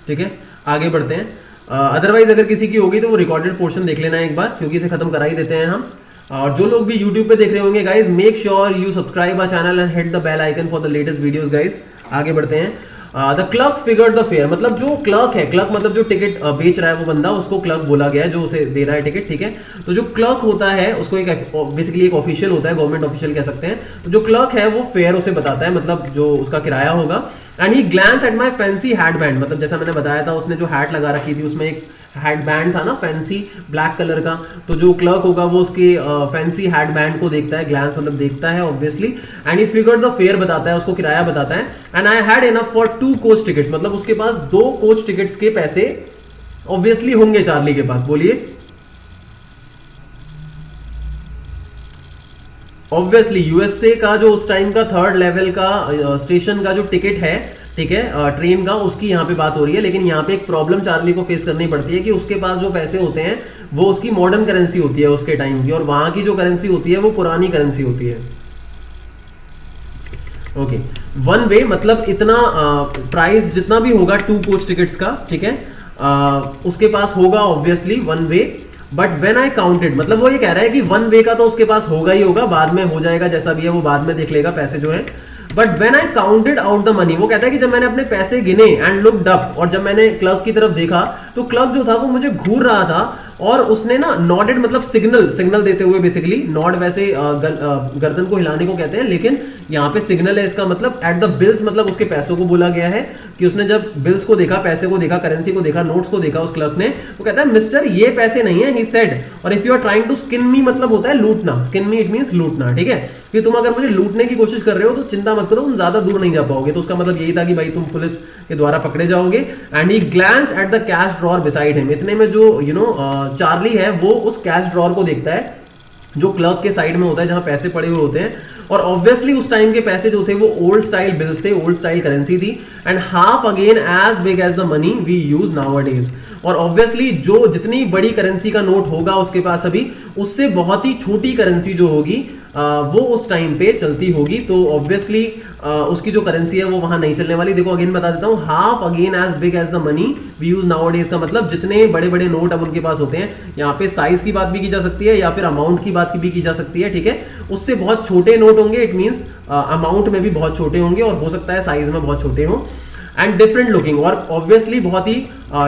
ठीक है आगे बढ़ते हैं। अदरवाइज अगर किसी की होगी तो वो रिकॉर्डेड पोर्शन देख लेना एक बार, क्योंकि इसे खत्म करा ही देते हैं हम। और जो लोग भी यूट्यूब पे देख रहे होंगे guys, make sure you subscribe our channel and hit the bell icon for the latest videos guys. आगे बढ़ते हैं। The clerk figured the fare, मतलब जो क्लर्क है, क्लर्क मतलब जो टिकट बेच रहा है वो बंदा, उसको क्लर्क बोला गया है, जो उसे दे रहा है टिकट, ठीक है। तो जो क्लर्क होता है उसको एक बेसिकली एक ऑफिशियल होता है, गवर्नमेंट ऑफिशियल कह सकते हैं। तो जो क्लर्क है वो फेयर उसे बताता है, मतलब जो उसका किराया होगा। And he glans at my fancy had band, मतलब जैसा मैंने बताया था उसने जो हैट लगा रखी थी उसमें एक हैड बैंड था ना फैंसी ब्लैक कलर का। तो जो क्लर्क होगा वो उसके फैंसी हैड बैंड को देखता है, ग्लैंस मतलब देखता है obviously. And he figured the fair बताता है, उसको किराया बताता है। And I had enough for 2 coach tickets, मतलब उसके पास 2 कोच टिकट्स के पैसे ऑब्वियसली होंगे चार्ली के पास। बोलिए ऑब्वियसली यूएसए का जो उस टाइम का थर्ड लेवल का स्टेशन का जो टिकट है, ठीक है ट्रेन का, उसकी यहाँ पे बात हो रही है। लेकिन यहाँ पे एक प्रॉब्लम चार्ली को फेस करनी पड़ती है कि उसके पास जो पैसे होते हैं वो उसकी मॉडर्न करेंसी होती है उसके टाइम की, और वहां की जो करेंसी होती है वो पुरानी करेंसी होती है। ओके, 1 वे मतलब इतना प्राइस जितना भी होगा 2 कोच टिकट्स का, ठीक है उसके पास होगा obviously 1 way. But when I counted, मतलब वो ये कह रहा है कि 1 वे का तो उसके पास होगा ही होगा, बाद में हो जाएगा जैसा भी है वो बाद में देख लेगा पैसे जो है। But when I counted out the money, वो कहता है कि जब मैंने अपने पैसे गिने एंड लुक्ड अप, और जब मैंने क्लर्क की तरफ देखा तो क्लर्क जो था वो मुझे घूर रहा था और उसने ना नॉडेड, मतलब सिग्नल देते हुए, बेसिकली नॉड वैसे गर्दन को हिलाने को कहते हैं, लेकिन यहाँ पे सिग्नल है इसका मतलब एट द बिल्स, मतलब उसके पैसों को बोला गया है कि उसने जब बिल्स को देखा, पैसे को देखा, करेंसी को देखा, नोट्स को देखा उस क्लर्क ने, वो कहता है मिस्टर ये पैसे नहीं है, ही सेड। और if you are trying to skin me, मतलब होता है लूटना, स्किन मी इट मींस लूटना, ठीक है। कि तुम अगर मुझे लूटने की कोशिश कर रहे हो तो चिंता मत करो, तुम ज्यादा दूर नहीं जा पाओगे। तो उसका मतलब यही था कि भाई तुम पुलिस के द्वारा पकड़े जाओगे। And he glans at the cash drawer beside him. इतने में जो चार्ली है वो उस कैश ड्रॉर को देखता है जो क्लर्क के साइड में होता है, जहां पैसे पड़े हुए होते हैं। और ऑब्वियसली उस टाइम के पैसे जो थे वो ओल्ड स्टाइल बिल्स थे, ओल्ड स्टाइल करेंसी थी, and half again as big as the money we use nowadays. और ऑब्वियसली जो जितनी बड़ी करेंसी का नोट होगा उसके पास अभी, उससे बहुत ही छोटी करेंसी जो होगी वो उस टाइम पे चलती होगी। तो ऑब्वियसली उसकी जो करेंसी है वो वहां नहीं चलने वाली। देखो अगेन बता देता हूं, half again as big as the money we use nowadays का मतलब जितने बड़े बड़े नोट अब उनके पास होते हैं, यहाँ पे साइज की बात भी की जा सकती है या फिर अमाउंट की बात भी की जा सकती है, ठीक है। उससे बहुत छोटे नोट होंगे, इट मीन्स अमाउंट में भी बहुत छोटे होंगे और हो सकता है साइज में बहुत छोटे हों। एंड डिफरेंट लुकिंग, और ऑब्वियसली बहुत ही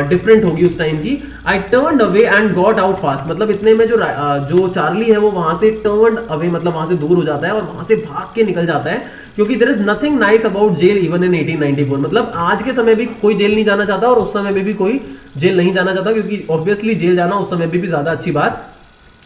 डिफरेंट होगी उस टाइम की। I turn away and got out fast, मतलब इतने में जो चार्ली है वो वहां से टर्न अवे, मतलब वहां से दूर हो जाता है और वहां से भाग के निकल जाता है, क्योंकि there is nothing nice about jail even in 1894। मतलब आज के समय भी कोई जेल नहीं जाना चाहता और उस समय में भी कोई जेल नहीं जाना चाहता, क्योंकि ऑब्वियसली जेल जाना उस समय भी ज्यादा अच्छी बात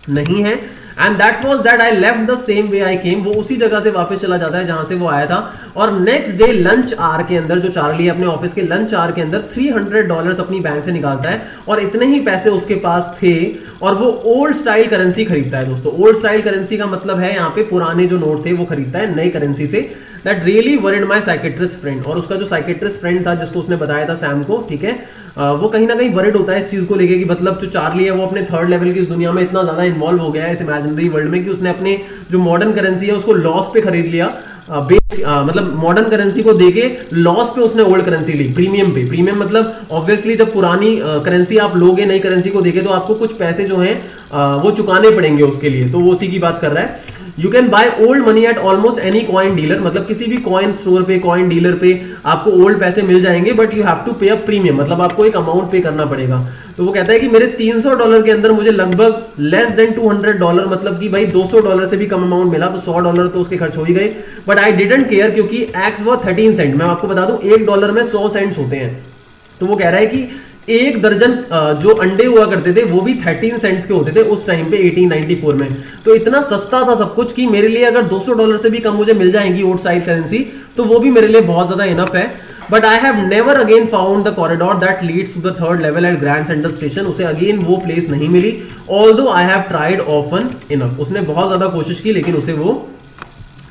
नहीं है। And that was that I left the same way I came. वो उसी जगह से वापस चला जाता है जहां से वो आया था। और नेक्स्ट डे लंच आवर के अंदर जो चार्ली अपने ऑफिस के लंच आवर के अंदर $300 अपनी बैंक से निकालता है, और इतने ही पैसे उसके पास थे और वो ओल्ड स्टाइल करेंसी खरीदता है। दोस्तों ओल्ड स्टाइल करेंसी का मतलब है यहाँ पे पुराने जो नोट थे वो खरीदता है नई करेंसी से। That really worried my psychiatrist friend. और उसका जो साइकेट्रिस्ट फ्रेंड था जिसको उसने बताया था सैम को, ठीक है, वो कहीं ना कहीं वरिड होता है इस चीज को लेके कि मतलब जो चार्ली है वो अपने थर्ड लेवल की इस दुनिया में इतना ज्यादा इन्वॉल्व हो गया है इस इमेजिनरी वर्ल्ड में कि उसने अपने जो मॉडर्न करेंसी है उसको लॉस पे खरीद लिया। मतलब मॉडर्न करेंसी को देके लॉस पे उसने ओल्ड करेंसी ली, प्रीमियम पे। प्रीमियम मतलब ऑब्वियसली जब पुरानी करेंसी आप लोगे नई करेंसी को देके तो आपको कुछ पैसे जो हैं वो चुकाने पड़ेंगे उसके लिए, तो वो उसी की बात कर रहा है। You can by old money at almost any coin dealer, मतलब किसी भी कॉइन स्टोर पे, कॉइन डीलर पे आपको ओल्ड पैसे मिल जाएंगे, बट यू हैव टू पे अ प्रीमियम, मतलब आपको एक अमाउंट पे करना पड़ेगा। तो वो कहता है कि मेरे $300 के अंदर मुझे लगभग लेस देन $200, मतलब कि भाई $200 से भी कम अमाउंट मिला, तो $100 तो उसके खर्च हो ही गए। बट आई डिडंट केयर, क्योंकि एक्स वो 13 सेंट, मैं आपको बता दूं $1 में 100 सेंट्स होते हैं। तो वो कह रहा है कि एक दर्जन जो अंडे हुआ करते थे वो भी 13 सेंट्स के होते थे उस टाइम पे 1894 में। तो इतना सस्ता था सब कुछ कि मेरे लिए अगर $200 से भी कम मुझे मिल जाएंगी ओल्ड स्टाइल करेंसी तो वो भी मेरे लिए बहुत ज्यादा इनफ है। But I have never again found the corridor that leads to the third level at Grand Central station. उसे अगेन वो प्लेस नहीं मिली, although I have tried often enough. उसने बहुत ज्यादा कोशिश की लेकिन उसे वो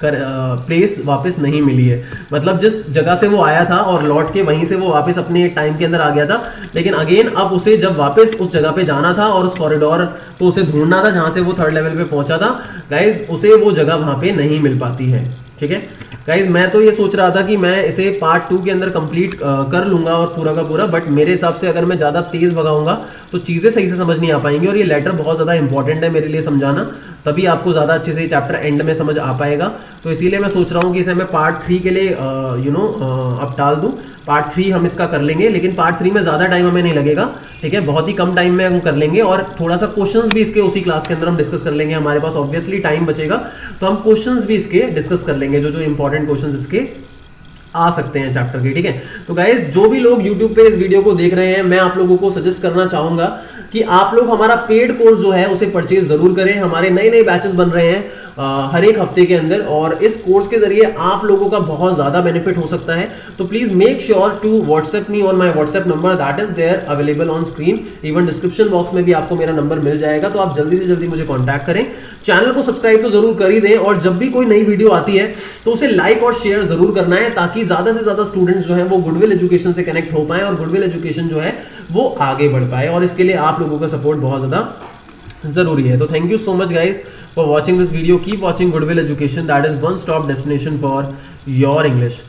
प्लेस वापस नहीं मिली है। मतलब जिस जगह से वो आया था और लौट के वहीं से वो वापस अपने टाइम के अंदर आ गया था, लेकिन अगेन अब उसे जब वापस उस जगह पे जाना था और उस कॉरिडोर को उसे ढूंढना था जहां से वो थर्ड लेवल पे पहुंचा था, गाइज उसे वो जगह वहां पे नहीं मिल पाती है। ठीक है गाइज, मैं तो ये सोच रहा था कि मैं इसे पार्ट 2 के अंदर कंप्लीट कर लूंगा और पूरा का पूरा, बट मेरे हिसाब से अगर मैं ज़्यादा तेज़ भगाऊंगा तो चीज़ें सही से समझ नहीं आ पाएंगी। और ये लेटर बहुत ज़्यादा इंपॉर्टेंट है मेरे लिए समझाना, तभी आपको ज़्यादा अच्छे से ये चैप्टर एंड में समझ आ पाएगा। तो इसीलिए मैं सोच रहा हूँ कि इसे मैं पार्ट 3 के लिए अब टाल दूँ। पार्ट 3 हम इसका कर लेंगे, लेकिन पार्ट 3 में ज़्यादा टाइम हमें नहीं लगेगा, ठीक है, बहुत ही कम टाइम में हम कर लेंगे। और थोड़ा सा क्वेश्चंस भी इसके उसी क्लास के अंदर हम डिस्कस कर लेंगे। हमारे पास ऑब्वियसली टाइम बचेगा तो हम क्वेश्चंस भी इसके डिस्कस कर लेंगे, जो जो इंपॉर्टेंट क्वेश्चंस इसके आ सकते हैं चैप्टर के। ठीक है, तो गाइज जो भी लोग YouTube पे इस वीडियो को देख रहे हैं, मैं आप लोगों को सजेस्ट करना चाहूंगा कि आप लोग हमारा पेड कोर्स जो है उसे परचेज जरूर करें। हमारे नए नए बैचेस बन रहे हैं हर एक हफ्ते के अंदर, और इस कोर्स के जरिए आप लोगों का बहुत ज्यादा बेनिफिट हो सकता है। तो please make sure to WhatsApp me on my WhatsApp number, that is there available on screen. Even description box में भी आपको मेरा नंबर मिल जाएगा, तो आप जल्दी से जल्दी मुझे कॉन्टैक्ट करें। चैनल को सब्सक्राइब तो जरूर कर ही दें, और जब भी कोई नई वीडियो आती है तो उसे लाइक और शेयर जरूर करना है, ताकि ज्यादा से ज्यादा स्टूडेंट्स जो है वो गुडविल एजुकेशन से कनेक्ट हो पाए और गुडविल एजुकेशन जो है वो आगे बढ़ पाए। और इसके लिए आप लोगों का सपोर्ट बहुत ज्यादा जरूरी है। तो thank you so much guys for watching this video. Keep watching goodwill education, that is one stop destination for your English.